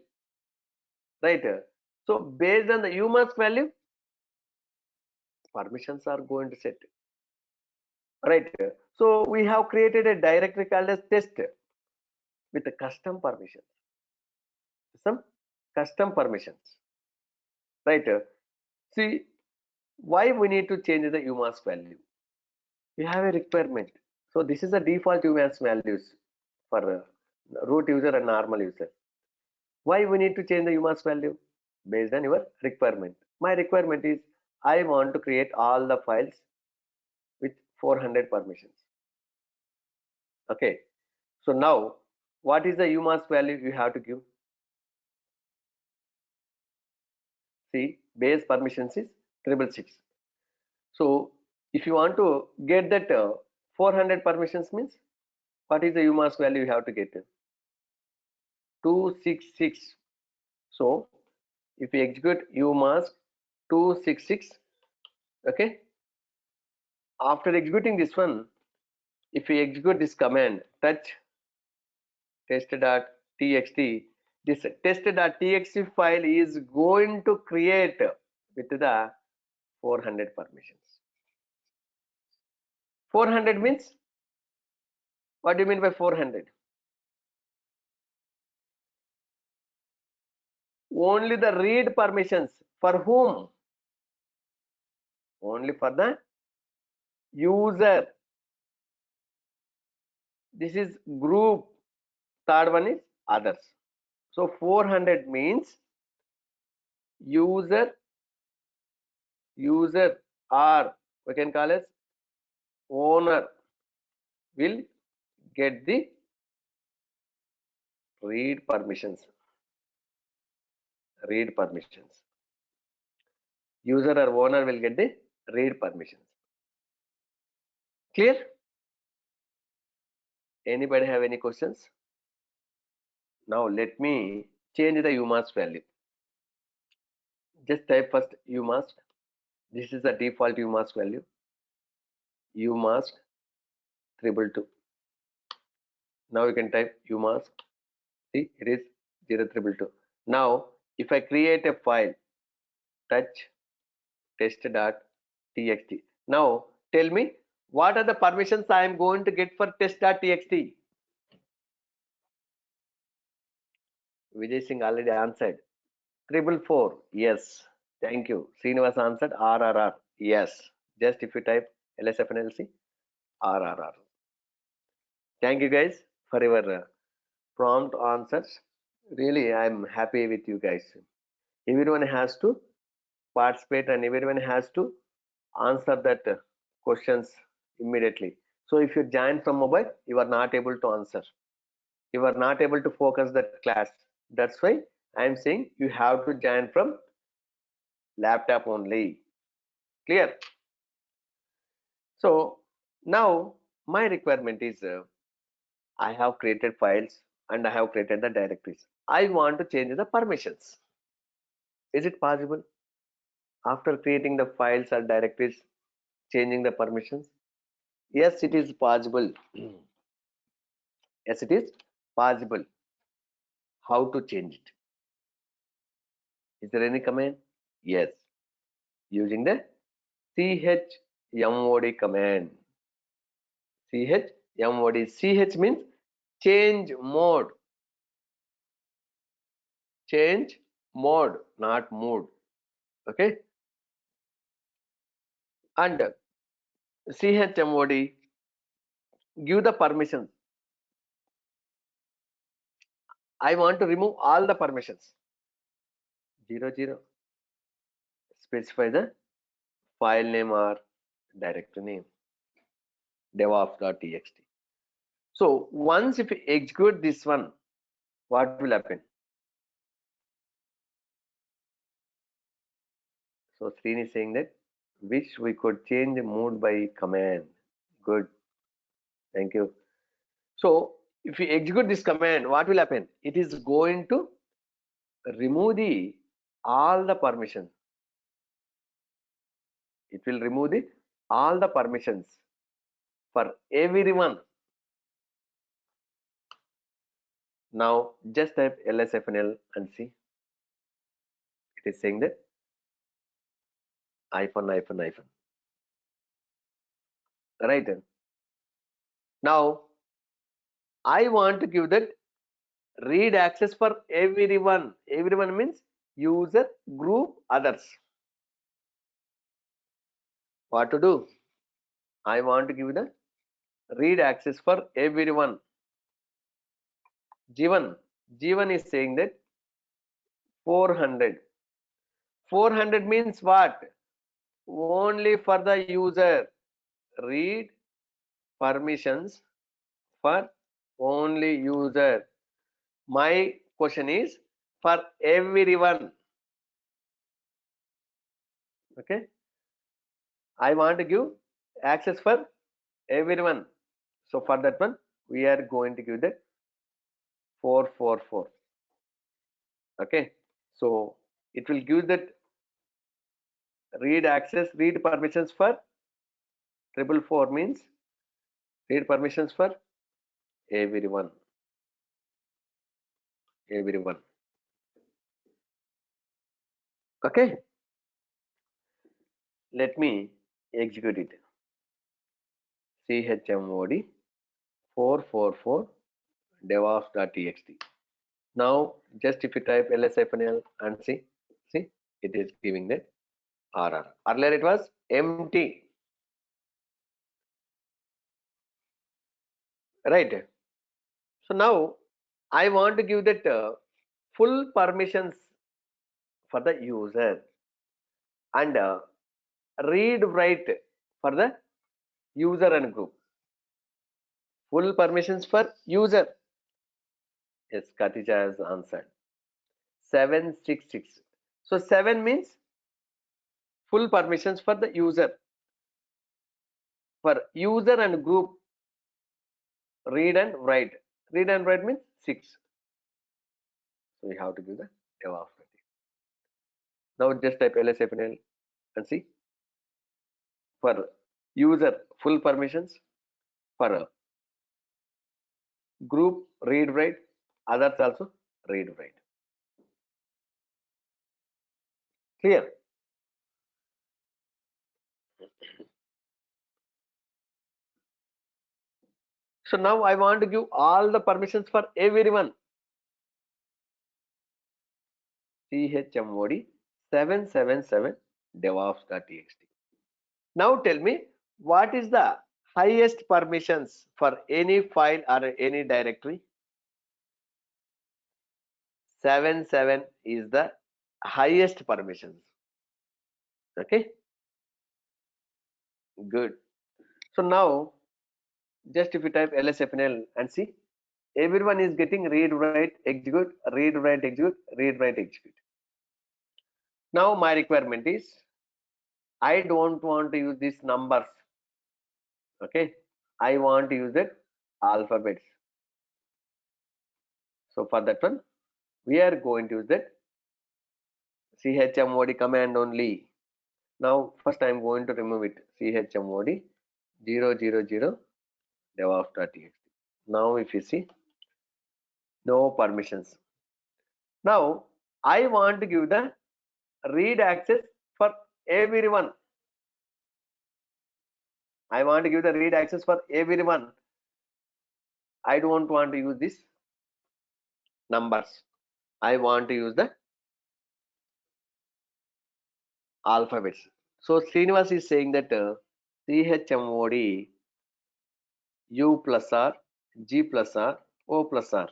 right? So based on the UMask value, permissions are going to set, right? So we have created a directory called as test with a custom permissions, some custom permissions, right? See, why we need to change the UMask value? We have a requirement. So this is the default UMask values for root user and normal user. Why we need to change the UMask value? Based on your requirement. My requirement is I want to create all the files with 400 permissions. Okay. So now what is the UMask value you have to give? See, base permissions is 666. So if you want to get that 400 permissions means what is the UMask value you have to get? 266. So if you execute UMask 266, okay, after executing this one, if we execute this command touch test.txt, this test.txt file is going to create with the 400 permissions. 400 means, what do you mean by 400? Only the read permissions. For whom? Only for the user. This is group. Third one is others. So 400 means user or we can call as owner will get the read permissions. User or owner will get the read permissions. Clear? Anybody have any questions? Now let me change the UMask value. Just type first UMask. This is the default UMask value. UMask 222. Now you can type UMask. See, it is 0222. Now if I create a file touch test.txt. Now tell me what are the permissions I am going to get for test.txt. Vijay Singh already answered. 444. Yes. Thank you. Srinivas answered RRR. Yes. Just if you type LSFNLC RRR. Thank you guys for your prompt answers. Really, I'm happy with you guys. Everyone has to participate and everyone has to answer that questions immediately. So if you join from mobile, you are not able to answer. You are not able to focus that class. That's why I am saying you have to join from laptop only. Clear? So now my requirement is I have created files and I have created the directories. I want to change the permissions. Is it possible? After creating the files or directories, changing the permissions? Yes, it is possible. Yes, it is possible. How to change it? Is there any command? Yes, using the chmod command. Chmod. Ch means change mode. Change mode, not mode. Okay. And chmod give the permissions. I want to remove all the permissions. 00. Specify the file name or directory name. devops.txt. So once if you execute this one, what will happen? So Srini is saying that Wish we could change mood by command. Good. Thank you. So if we execute this command, what will happen? It is going to remove the all the permissions. It will remove the all the permissions for everyone. Now just type lsfnl and see. It is saying that -. Right. Now I want to give that read access for everyone. Everyone means user, group, others. What to do? I want to give the read access for everyone. G1 is saying that 400. 400 means what? Only for the user. Read permissions for only user. My question is for everyone. Okay. I want to give access for everyone. So for that one, we are going to give that 444. Okay. So it will give that read access, read permissions for 444 means read permissions for everyone. Everyone. Okay. Let me execute it. chmod 444 devops.txt. Now just if you type ls-l and see it is giving that RR. Earlier it was empty. Right. So now I want to give that full permissions for the user and read write for the user and group. Full permissions for user. Yes, Katija has answered. 766. So 7 means full permissions for the user. For user and group, read and write. Read and write means 6. So we have to give the DevOps. Now just type lsfnl and see. For user, full permissions. For group, read write. Others also read write. Clear? So now I want to give all the permissions for everyone. chmod 777 devops.txt. Now tell me what is the highest permissions for any file or any directory? 77 is the highest permissions. Okay, good. So now just if you type lsfnl and see, everyone is getting read write execute, read write execute, read write execute. Now my requirement is I don't want to use these numbers. Okay, I want to use it alphabets. So for that one, we are going to use that chmod command only. Now first I am going to remove it. chmod 000 devops.txt. Now if you see, no permissions. Now I want to give the read access for everyone. I want to give the read access for everyone. I don't want to use this numbers. I want to use the alphabets. So Srinivas is saying that chmod u plus r, g plus r, o plus r.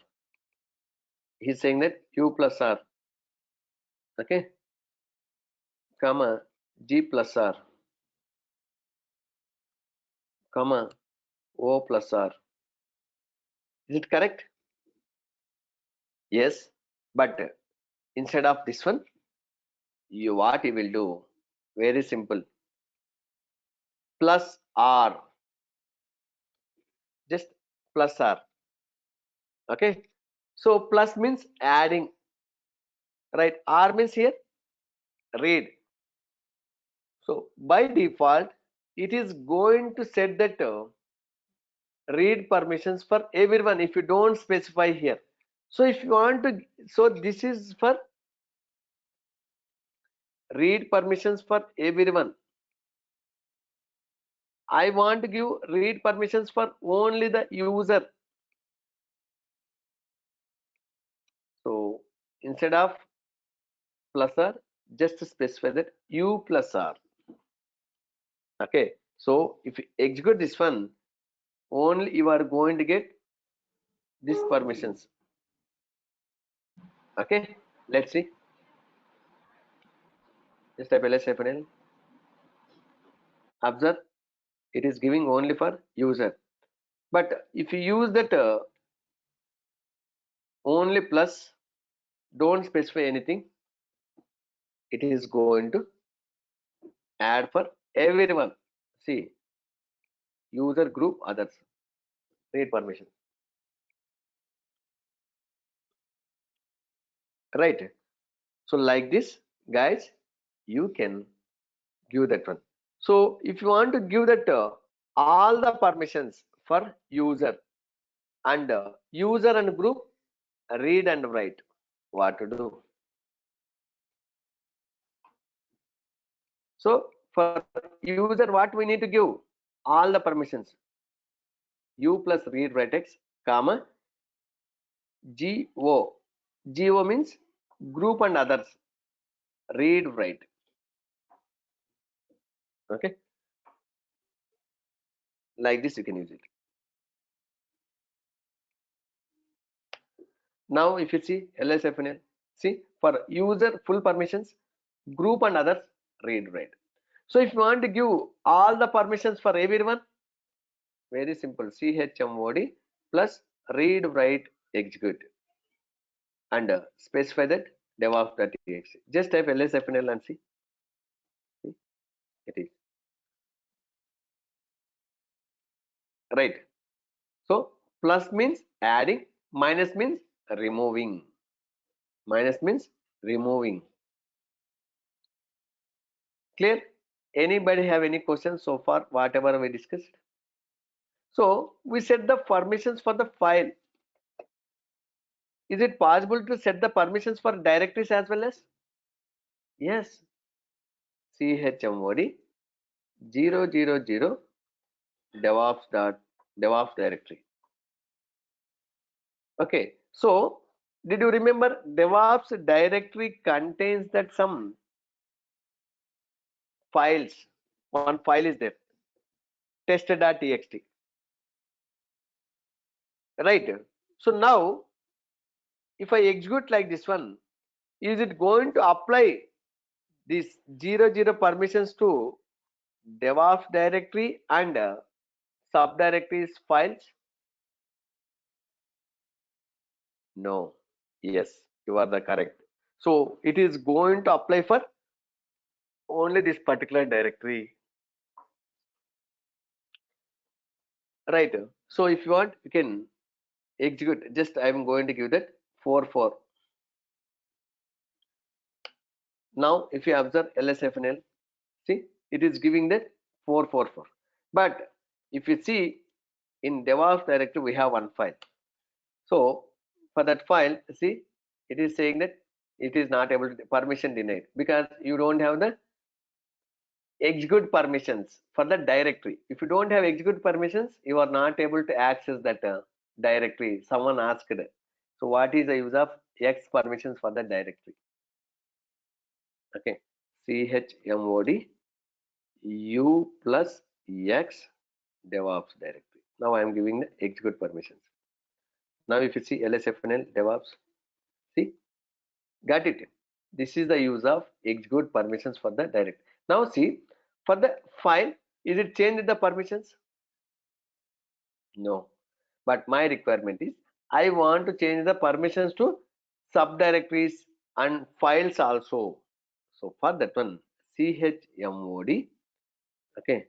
He's saying that u plus r, okay, comma g plus r, comma o plus r. Is it correct? Yes, but instead of this one, what you will do? Very simple. plus R, just plus R. Okay, so plus means adding, right? R means here read. So by default it is going to set that read permissions for everyone if you don't specify here. So if you want to, so this is for read permissions for everyone. I want to give read permissions for only the user. So instead of plus R, just specify that u plus R. Okay, so if you execute this one, only you are going to get these permissions. Okay, let's see. Just type ls-l. Observe, it is giving only for user. But if you use that only plus, don't specify anything, it is going to add for everyone. See, user group others, read permission, right? So like this, guys, you can give that one. So if you want to give that all the permissions for user and group read and write, what to do? So for user, what we need to give? All the permissions. U plus read write x, comma, go. Go means group and others. Read write. Okay. Like this you can use it. Now if you see LSFNL, see for user full permissions, group and others, read write. So if you want to give all the permissions for everyone, very simple, chmod plus read write execute and specify that devops.txt. Just type lsfnl and see it is right. So plus means adding, minus means removing. Minus means removing. Clear? Anybody have any questions so far, whatever we discussed? So we set the permissions for the file. Is it possible to set the permissions for directories as well as? Yes. chmod 000 devops directory. Okay. So did you remember DevOps directory contains that some files? One file is there, test.txt, right? So now if I execute like this one, is it going to apply these 00 permissions to DevOps directory and subdirectories files? No. Yes, you are the correct. So it is going to apply for only this particular directory, right? So if you want, you can execute. Just I am going to give that 44. Now if you observe lsfnl, see it is giving that 444. But if you see in DevOps directory we have one file. So for that file, see it is saying that it is not able to permission denied because you don't have the execute permissions for the directory. If you don't have execute permissions, you are not able to access that directory. Someone asked, so what is the use of X permissions for the directory? Okay, chmod u plus X DevOps directory. Now I am giving the execute permissions. Now if you see lsfnl DevOps, see, got it. This is the use of execute permissions for the directory. Now see, for the file, is it changed the permissions? No. But my requirement is I want to change the permissions to subdirectories and files also. So for that one, chmod, okay,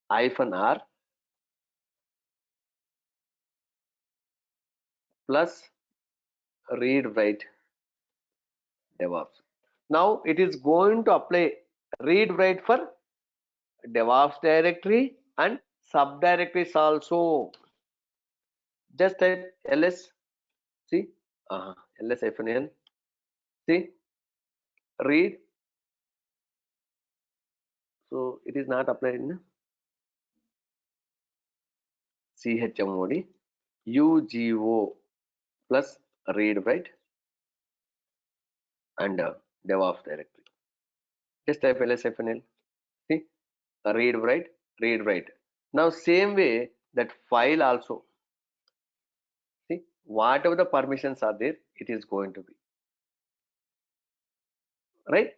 -r plus read write DevOps. Now it is going to apply read write for DevOps directory and subdirectories also. Just type ls, see, ls-l, see, read. So it is not applied in chmod ugo plus read write and DevOps directory. Just type ls-l, see, read write. Now same way that file also, see, whatever the permissions are there, it is going to be right.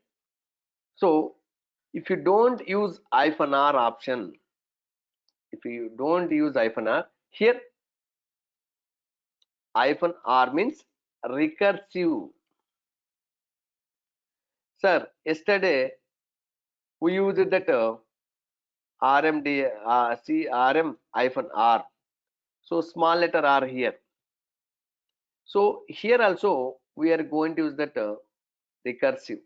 So if you don't use -r option, if you don't use -r here, -r means recursive. Sir, yesterday we used that rmd see rm-r, so small letter r here. So here also we are going to use that recursive.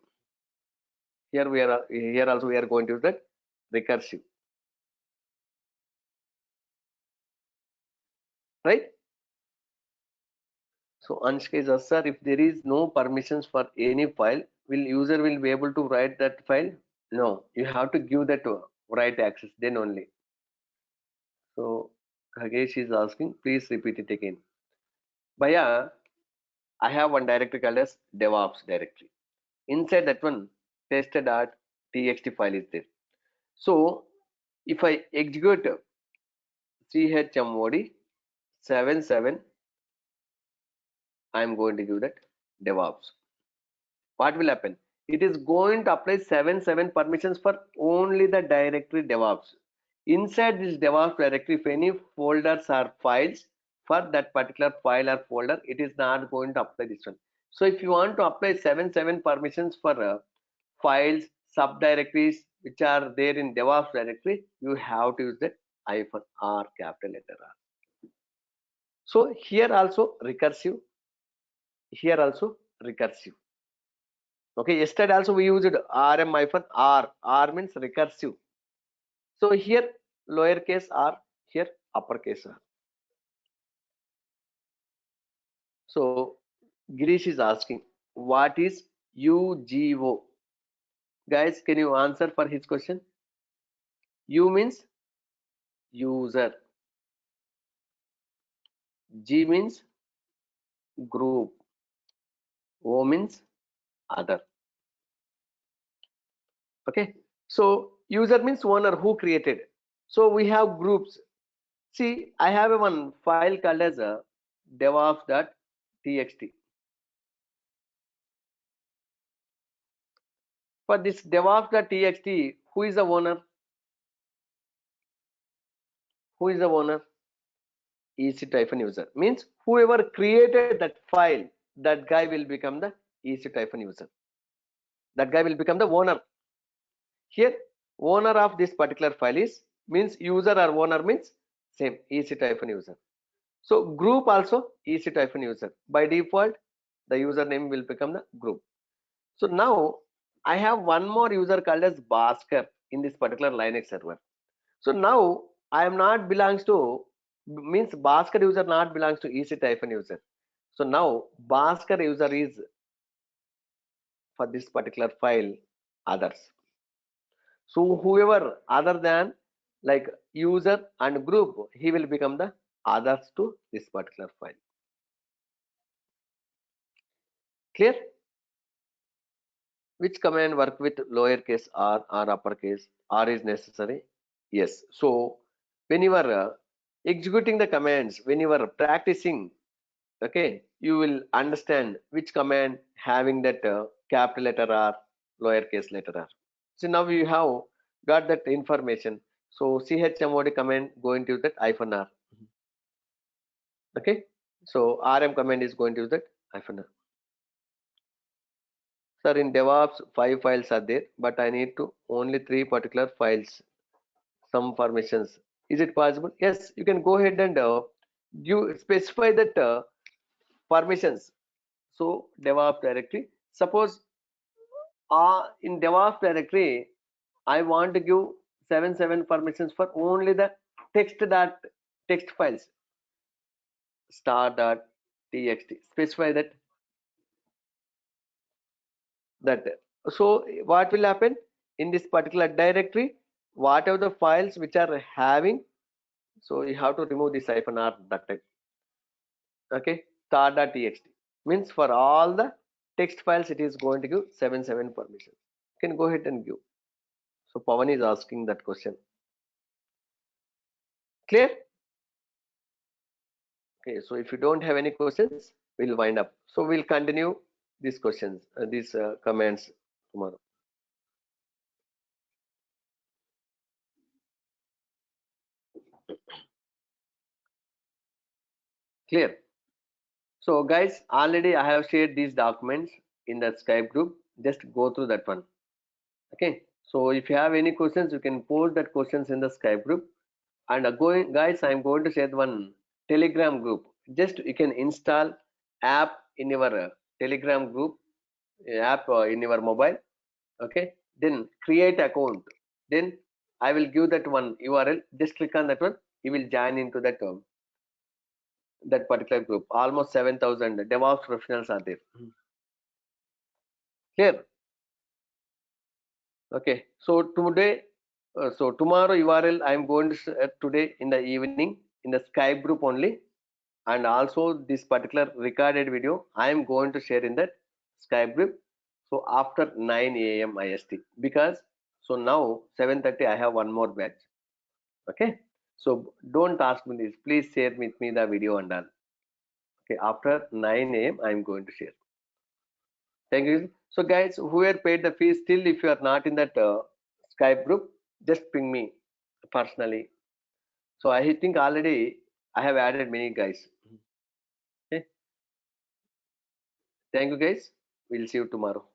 Here also we are going to use that recursive, right? So Anshka is asked, sir, if there is no permissions for any file, will user will be able to write that file? No, you have to give that write access, then only. So Khagesh is asking, please repeat it again. Bhaiya, I have one directory called as DevOps directory. Inside that one, test.txt file is there. So if I execute chmod 77, I am going to give that DevOps. What will happen? It is going to apply 7 permissions for only the directory DevOps. Inside this DevOps directory, if any folders or files for that particular file or folder, it is not going to apply this one. So if you want to apply 7 permissions for files, subdirectories which are there in DevOps directory, you have to use that -r, capital letter R. So here also recursive, here also recursive. Okay, yesterday also we used rm-r. R means recursive. So here lowercase r, here uppercase r. So Girish is asking, what is UGO? Guys, can you answer for his question? U means user, G means group, O means other. Okay, so user means owner who created. So we have groups. See, I have a one file called as a devops.txt. For this devops.txt, who is the owner? Who is the owner? EC-user means whoever created that file, that guy will become the EC-user. That guy will become the owner. Here, owner of this particular file is means user or owner means same EC-user. So group also EC-user. By default, the username will become the group. So now I have one more user called as Bhaskar in this particular Linux server. So now I am not belongs to means Bhaskar user not belongs to EC-user. So now Bhaskar user is for this particular file others. So whoever other than like user and group, he will become the others to this particular file. Clear? Which command work with lowercase r or uppercase? R is necessary. Yes. So when you are executing the commands, when you are practicing, okay, you will understand which command having that capital letter R, lowercase letter r. So now you have got that information. So chmod command going to use that -r. Okay. So rm command is going to use that -r. Sir, in DevOps, 5 files are there, but I need to only 3 particular files. some permissions. Is it possible? Yes, you can go ahead and you specify that permissions. So DevOps directory. Suppose in DevOps directory, I want to give 7 permissions for only the text files star.txt. Specify that. So what will happen in this particular directory? Whatever the files which are having, so you have to remove this hyphen r that type. Okay, star.txt means for all the text files it is going to give 7 permissions. You can go ahead and give. So Pawan is asking that question. Clear? Okay, so if you don't have any questions, we'll wind up. So we'll continue these questions, these comments tomorrow. Clear? So guys, already I have shared these documents in the Skype group. Just go through that one. Okay. So if you have any questions, you can post that questions in the Skype group. And guys, I'm going to share one Telegram group. Just you can install app in your Telegram group app in your mobile. Okay. Then create account. Then I will give that one URL. Just click on that one. You will join into that particular group. Almost 7,000 DevOps professionals are there. Clear? Okay. So today, so tomorrow URL I am going to share today in the evening in the Skype group only, and also this particular recorded video I am going to share in that Skype group. So after 9 a.m. IST, because so now 7:30 I have one more batch. Okay. So don't ask me this. Please share with me the video and all. Okay. After 9 a.m. I am going to share. Thank you. So guys, whoever paid the fees, still if you are not in that Skype group, just ping me personally. So I think already I have added many guys. Okay. Thank you guys. We'll see you tomorrow.